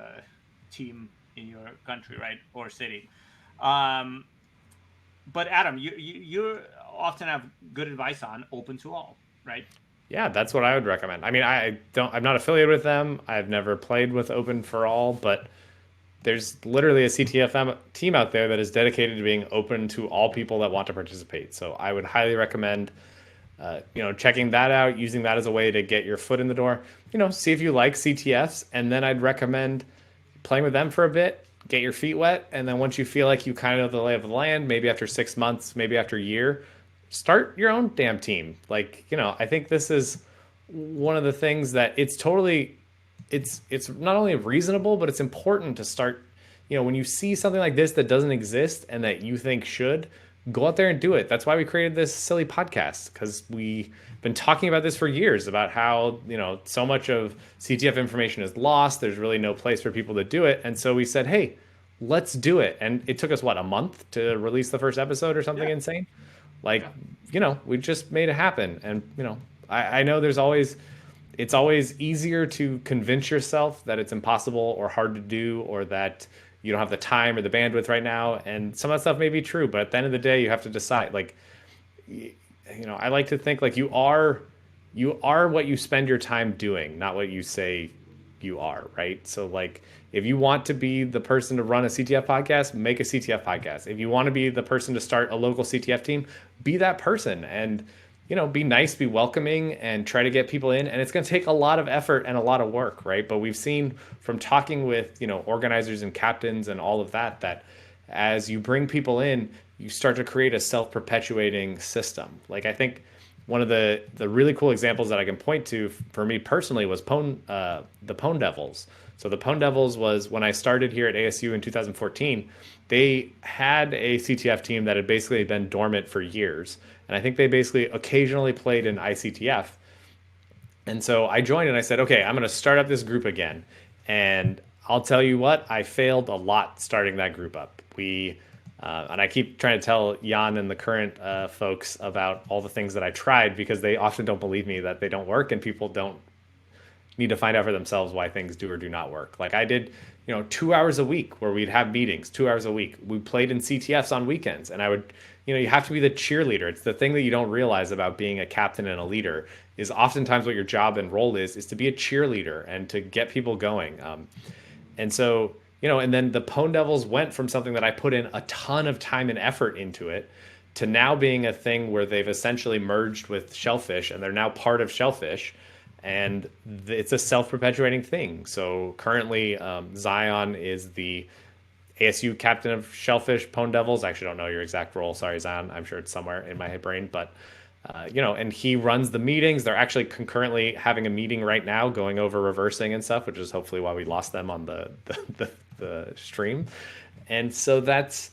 team in your country, right, or city. But Adam, you often have good advice on open to all, right? Yeah, that's what I would recommend. I mean, I'm not affiliated with them. I've never played with Open for All, but there's literally a CTFM team out there that is dedicated to being open to all people that want to participate. So I would highly recommend, checking that out, using that as a way to get your foot in the door. See if you like CTFs, and then I'd recommend playing with them for a bit, get your feet wet, and then once you feel like you kind of know the lay of the land, maybe after 6 months, maybe after a year, start your own damn team. Like, I think this is one of the things that it's not only reasonable, but it's important to start, when you see something like this that doesn't exist and that you think should, go out there and do it. That's why we created this silly podcast, because we've been talking about this for years about how, so much of CTF information is lost. There's really no place for people to do it. And so we said, hey, let's do it. And it took us, what, a month to release the first episode or something insane? Like, we just made it happen. And, I know it's always easier to convince yourself that it's impossible or hard to do, or that you don't have the time or the bandwidth right now. And some of that stuff may be true, but at the end of the day, you have to decide. Like, I like to think like you are what you spend your time doing, not what you say you are, right? So like, if you want to be the person to run a CTF podcast, make a CTF podcast. If you want to be the person to start a local CTF team, be that person, and be nice, be welcoming, and try to get people in. And it's going to take a lot of effort and a lot of work, right? But we've seen from talking with, organizers and captains and all of that, that as you bring people in, you start to create a self-perpetuating system. Like, I think one of the really cool examples that I can point to for me personally was the Pwn Devils. So the Pwn Devils was when I started here at ASU in 2014, they had a CTF team that had basically been dormant for years. And I think they basically occasionally played in ICTF. And so I joined and I said, okay, I'm going to start up this group again. And I'll tell you what, I failed a lot starting that group up. And I keep trying to tell Jan and the current folks about all the things that I tried, because they often don't believe me that they don't work, and people don't need to find out for themselves why things do or do not work. Like I did, 2 hours a week where we'd have meetings, 2 hours a week. We played in CTFs on weekends, and I would, you have to be the cheerleader. It's the thing that you don't realize about being a captain and a leader, is oftentimes what your job and role is to be a cheerleader and to get people going. And so, and then the Pwn Devils went from something that I put in a ton of time and effort into it to now being a thing where they've essentially merged with Shellfish, and they're now part of Shellfish. And it's a self-perpetuating thing. So currently, Zion is the ASU captain of Shellfish Pwn Devils. I actually don't know your exact role. Sorry, Zion. I'm sure it's somewhere in my brain. But, and he runs the meetings. They're actually concurrently having a meeting right now going over reversing and stuff, which is hopefully why we lost them on the stream. And so that's,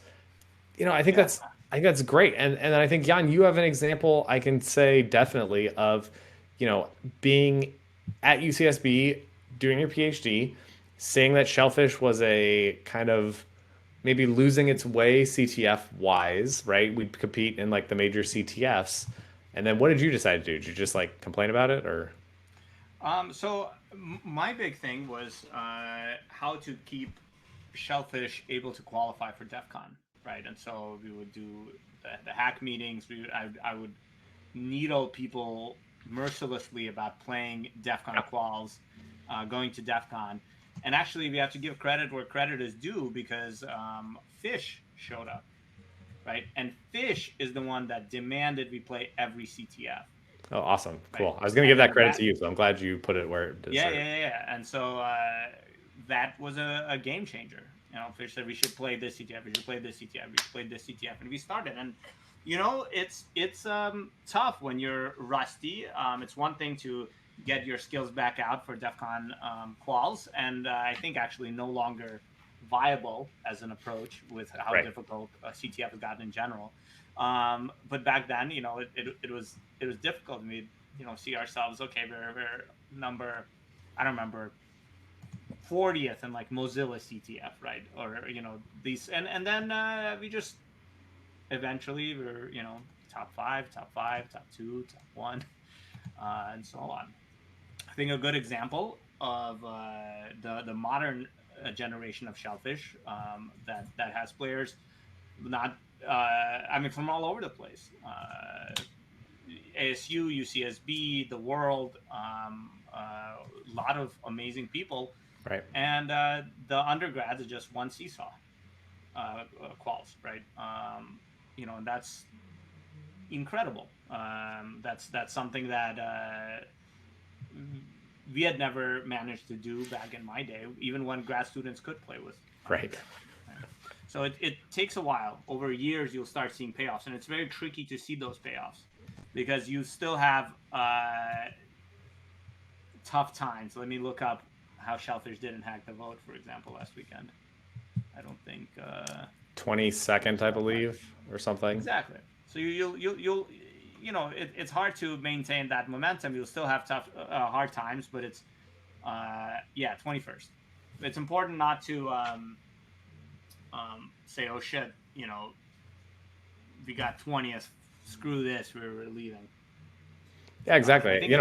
I think that's great. And I think, Jan, you have an example I can say definitely of, being at UCSB, doing your PhD, seeing that Shellfish was a kind of maybe losing its way CTF wise, right? We'd compete in like the major CTFs. And then what did you decide to do? Did you just like complain about it, or? So my big thing was how to keep Shellfish able to qualify for DEF CON, right? And so we would do the hack meetings. I would needle people mercilessly about playing DEF CON quals, going to DEF CON. And actually, we have to give credit where credit is due, because Fish showed up, right? And Fish is the one that demanded we play every CTF. Oh, awesome. Cool. Right? I was going to give that credit to you, so I'm glad you put it where it deserves. Yeah. And so that was a game changer. Fish said we should play this CTF, we should play this CTF, we should play this CTF. And we started. And it's tough when you're rusty. It's one thing to get your skills back out for DEF CON quals, and I think actually no longer viable as an approach with how difficult CTF has gotten in general. But back then, it was difficult. We see ourselves, okay, we're number, I don't remember, 40th in like Mozilla CTF, right? Or these, and then we just eventually we're top 5, top 2, top 1, and so on. I think a good example of the modern generation of Shellfish that has players not from all over the place. ASU, UCSB, the world, a lot of amazing people. Right. And the undergrads are just one seesaw quals, right? And that's incredible. That's something that we had never managed to do back in my day, even when grad students could play with. Right. So it takes a while. Over years, you'll start seeing payoffs, and it's very tricky to see those payoffs because you still have tough times. Let me look up how Shellfish didn't hack the vote, for example, last weekend. I don't think 22nd, I believe, or something. Exactly. So you'll it's hard to maintain that momentum. You'll still have tough hard times, but it's 21st. It's important not to say, oh shit, we got 20th, screw this, we're leaving. Yeah, exactly.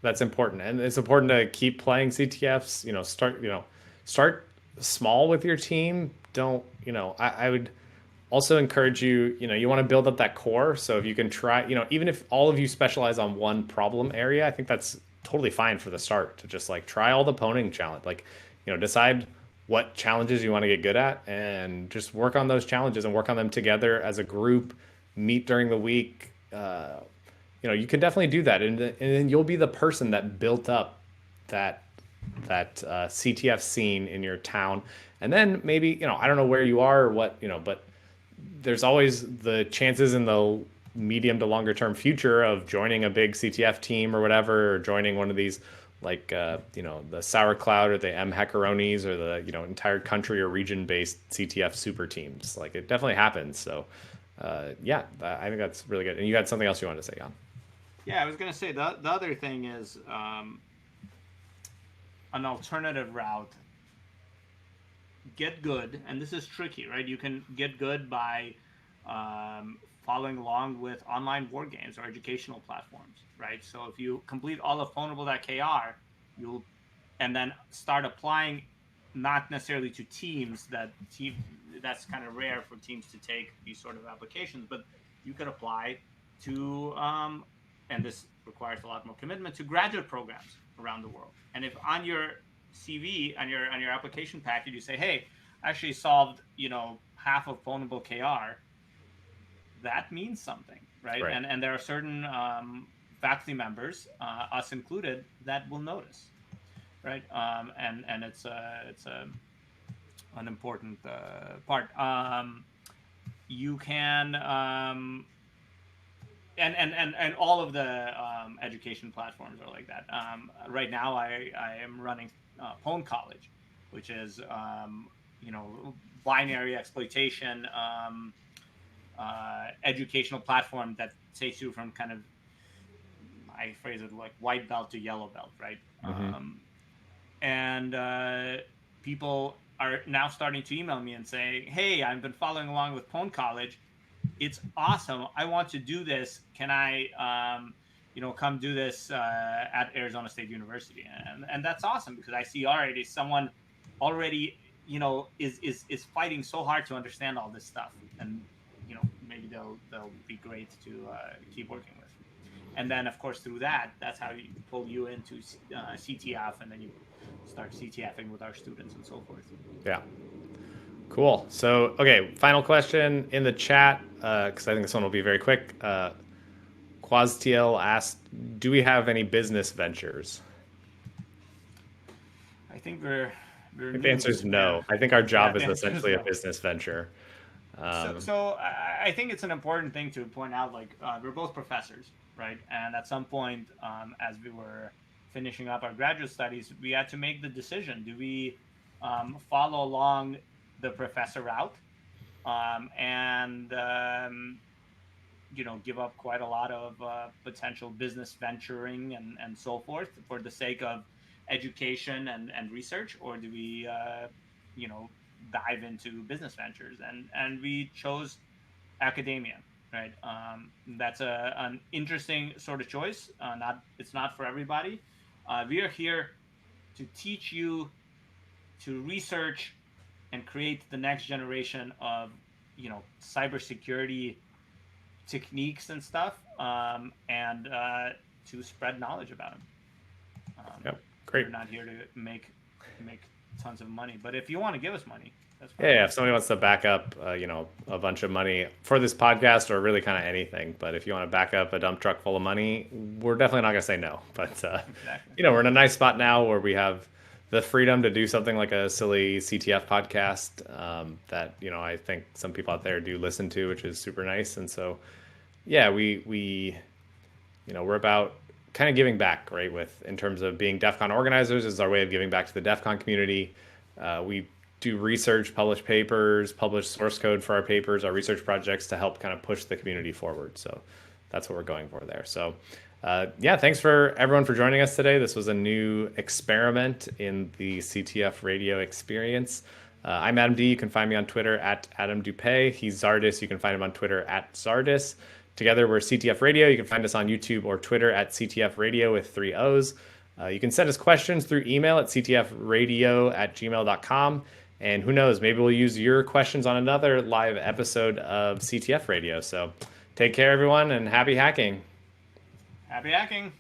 That's important, and it's important to keep playing CTFs. Start small with your team. Don't I would also encourage you. You want to build up that core. So if you can try, even if all of you specialize on one problem area, I think that's totally fine for the start to just like try all the poning challenge. Like, decide what challenges you want to get good at and just work on those challenges and work on them together as a group. Meet during the week. You can definitely do that, and then you'll be the person that built up that CTF scene in your town. And then maybe I don't know where you are or what but there's always the chances in the medium to longer term future of joining a big CTF team or whatever, or joining one of these like the Sauerkraut or the M Hackaronis or the entire country or region based CTF super teams. Like, it definitely happens. So I think that's really good. And you had something else you wanted to say, Jan? Yeah, I was going to say the other thing is an alternative route. Get good, and this is tricky, right? You can get good by following along with online war games or educational platforms, right? So if you complete all of pwnable.kr, and then start applying, not necessarily to teams, that's kind of rare for teams to take these sort of applications, but you could apply to and this requires a lot more commitment, to graduate programs around the world. And if on your CV, on your application package, you say, hey, I actually solved half of pwnable KR, that means something, right? And there are certain faculty members, us included, that will notice, right? And it's an important part. You can and all of the education platforms are like that. Right now, I am running Pwn College, which is binary exploitation educational platform that takes you from kind of, I phrase it like white belt to yellow belt, right? Mm-hmm. And people are now starting to email me and say, hey, I've been following along with Pwn College. It's awesome. I want to do this. Can I, come do this at Arizona State University? And that's awesome, because I see already someone already, is fighting so hard to understand all this stuff, and maybe they'll be great to keep working with. And then, of course, through that's how you pull you into CTF, and then you start CTFing with our students and so forth. Yeah. Cool. So, okay, final question in the chat, because I think this one will be very quick. Quaztiel asked, do we have any business ventures? I think we're the answer is no. I think our job is essentially a business venture. So I think it's an important thing to point out, like, we're both professors, right? And at some point, as we were finishing up our graduate studies, we had to make the decision. Do we follow along the professor route and give up quite a lot of potential business venturing and so forth for the sake of education and research, or do we dive into business ventures? And we chose academia, right? That's an interesting sort of choice. It's not for everybody. We are here to teach you to research and create the next generation of cybersecurity techniques and stuff, and to spread knowledge about them. Yep, great. We're not here to make tons of money, but if you want to give us money, that's fine. Yeah, if somebody wants to back up, a bunch of money for this podcast or really kind of anything, but if you want to back up a dump truck full of money, we're definitely not going to say no. But exactly. We're in a nice spot now where we have the freedom to do something like a silly CTF podcast that I think some people out there do listen to, which is super nice. And so, yeah, we're about kind of giving back, right? In terms of being DEF CON organizers is our way of giving back to the DEF CON community. We do research, publish papers, publish source code for our papers, our research projects to help kind of push the community forward. So that's what we're going for there. So thanks for everyone for joining us today. This was a new experiment in the CTF radio experience. I'm Adam D. You can find me on Twitter at Adam Doupé. He's Zardis. You can find him on Twitter at Zardis. Together, we're CTF Radio. You can find us on YouTube or Twitter at CTF Radio with 3 O's. You can send us questions through email at ctfradio@gmail.com. And who knows, maybe we'll use your questions on another live episode of CTF Radio. So take care, everyone, and happy hacking. Happy hacking.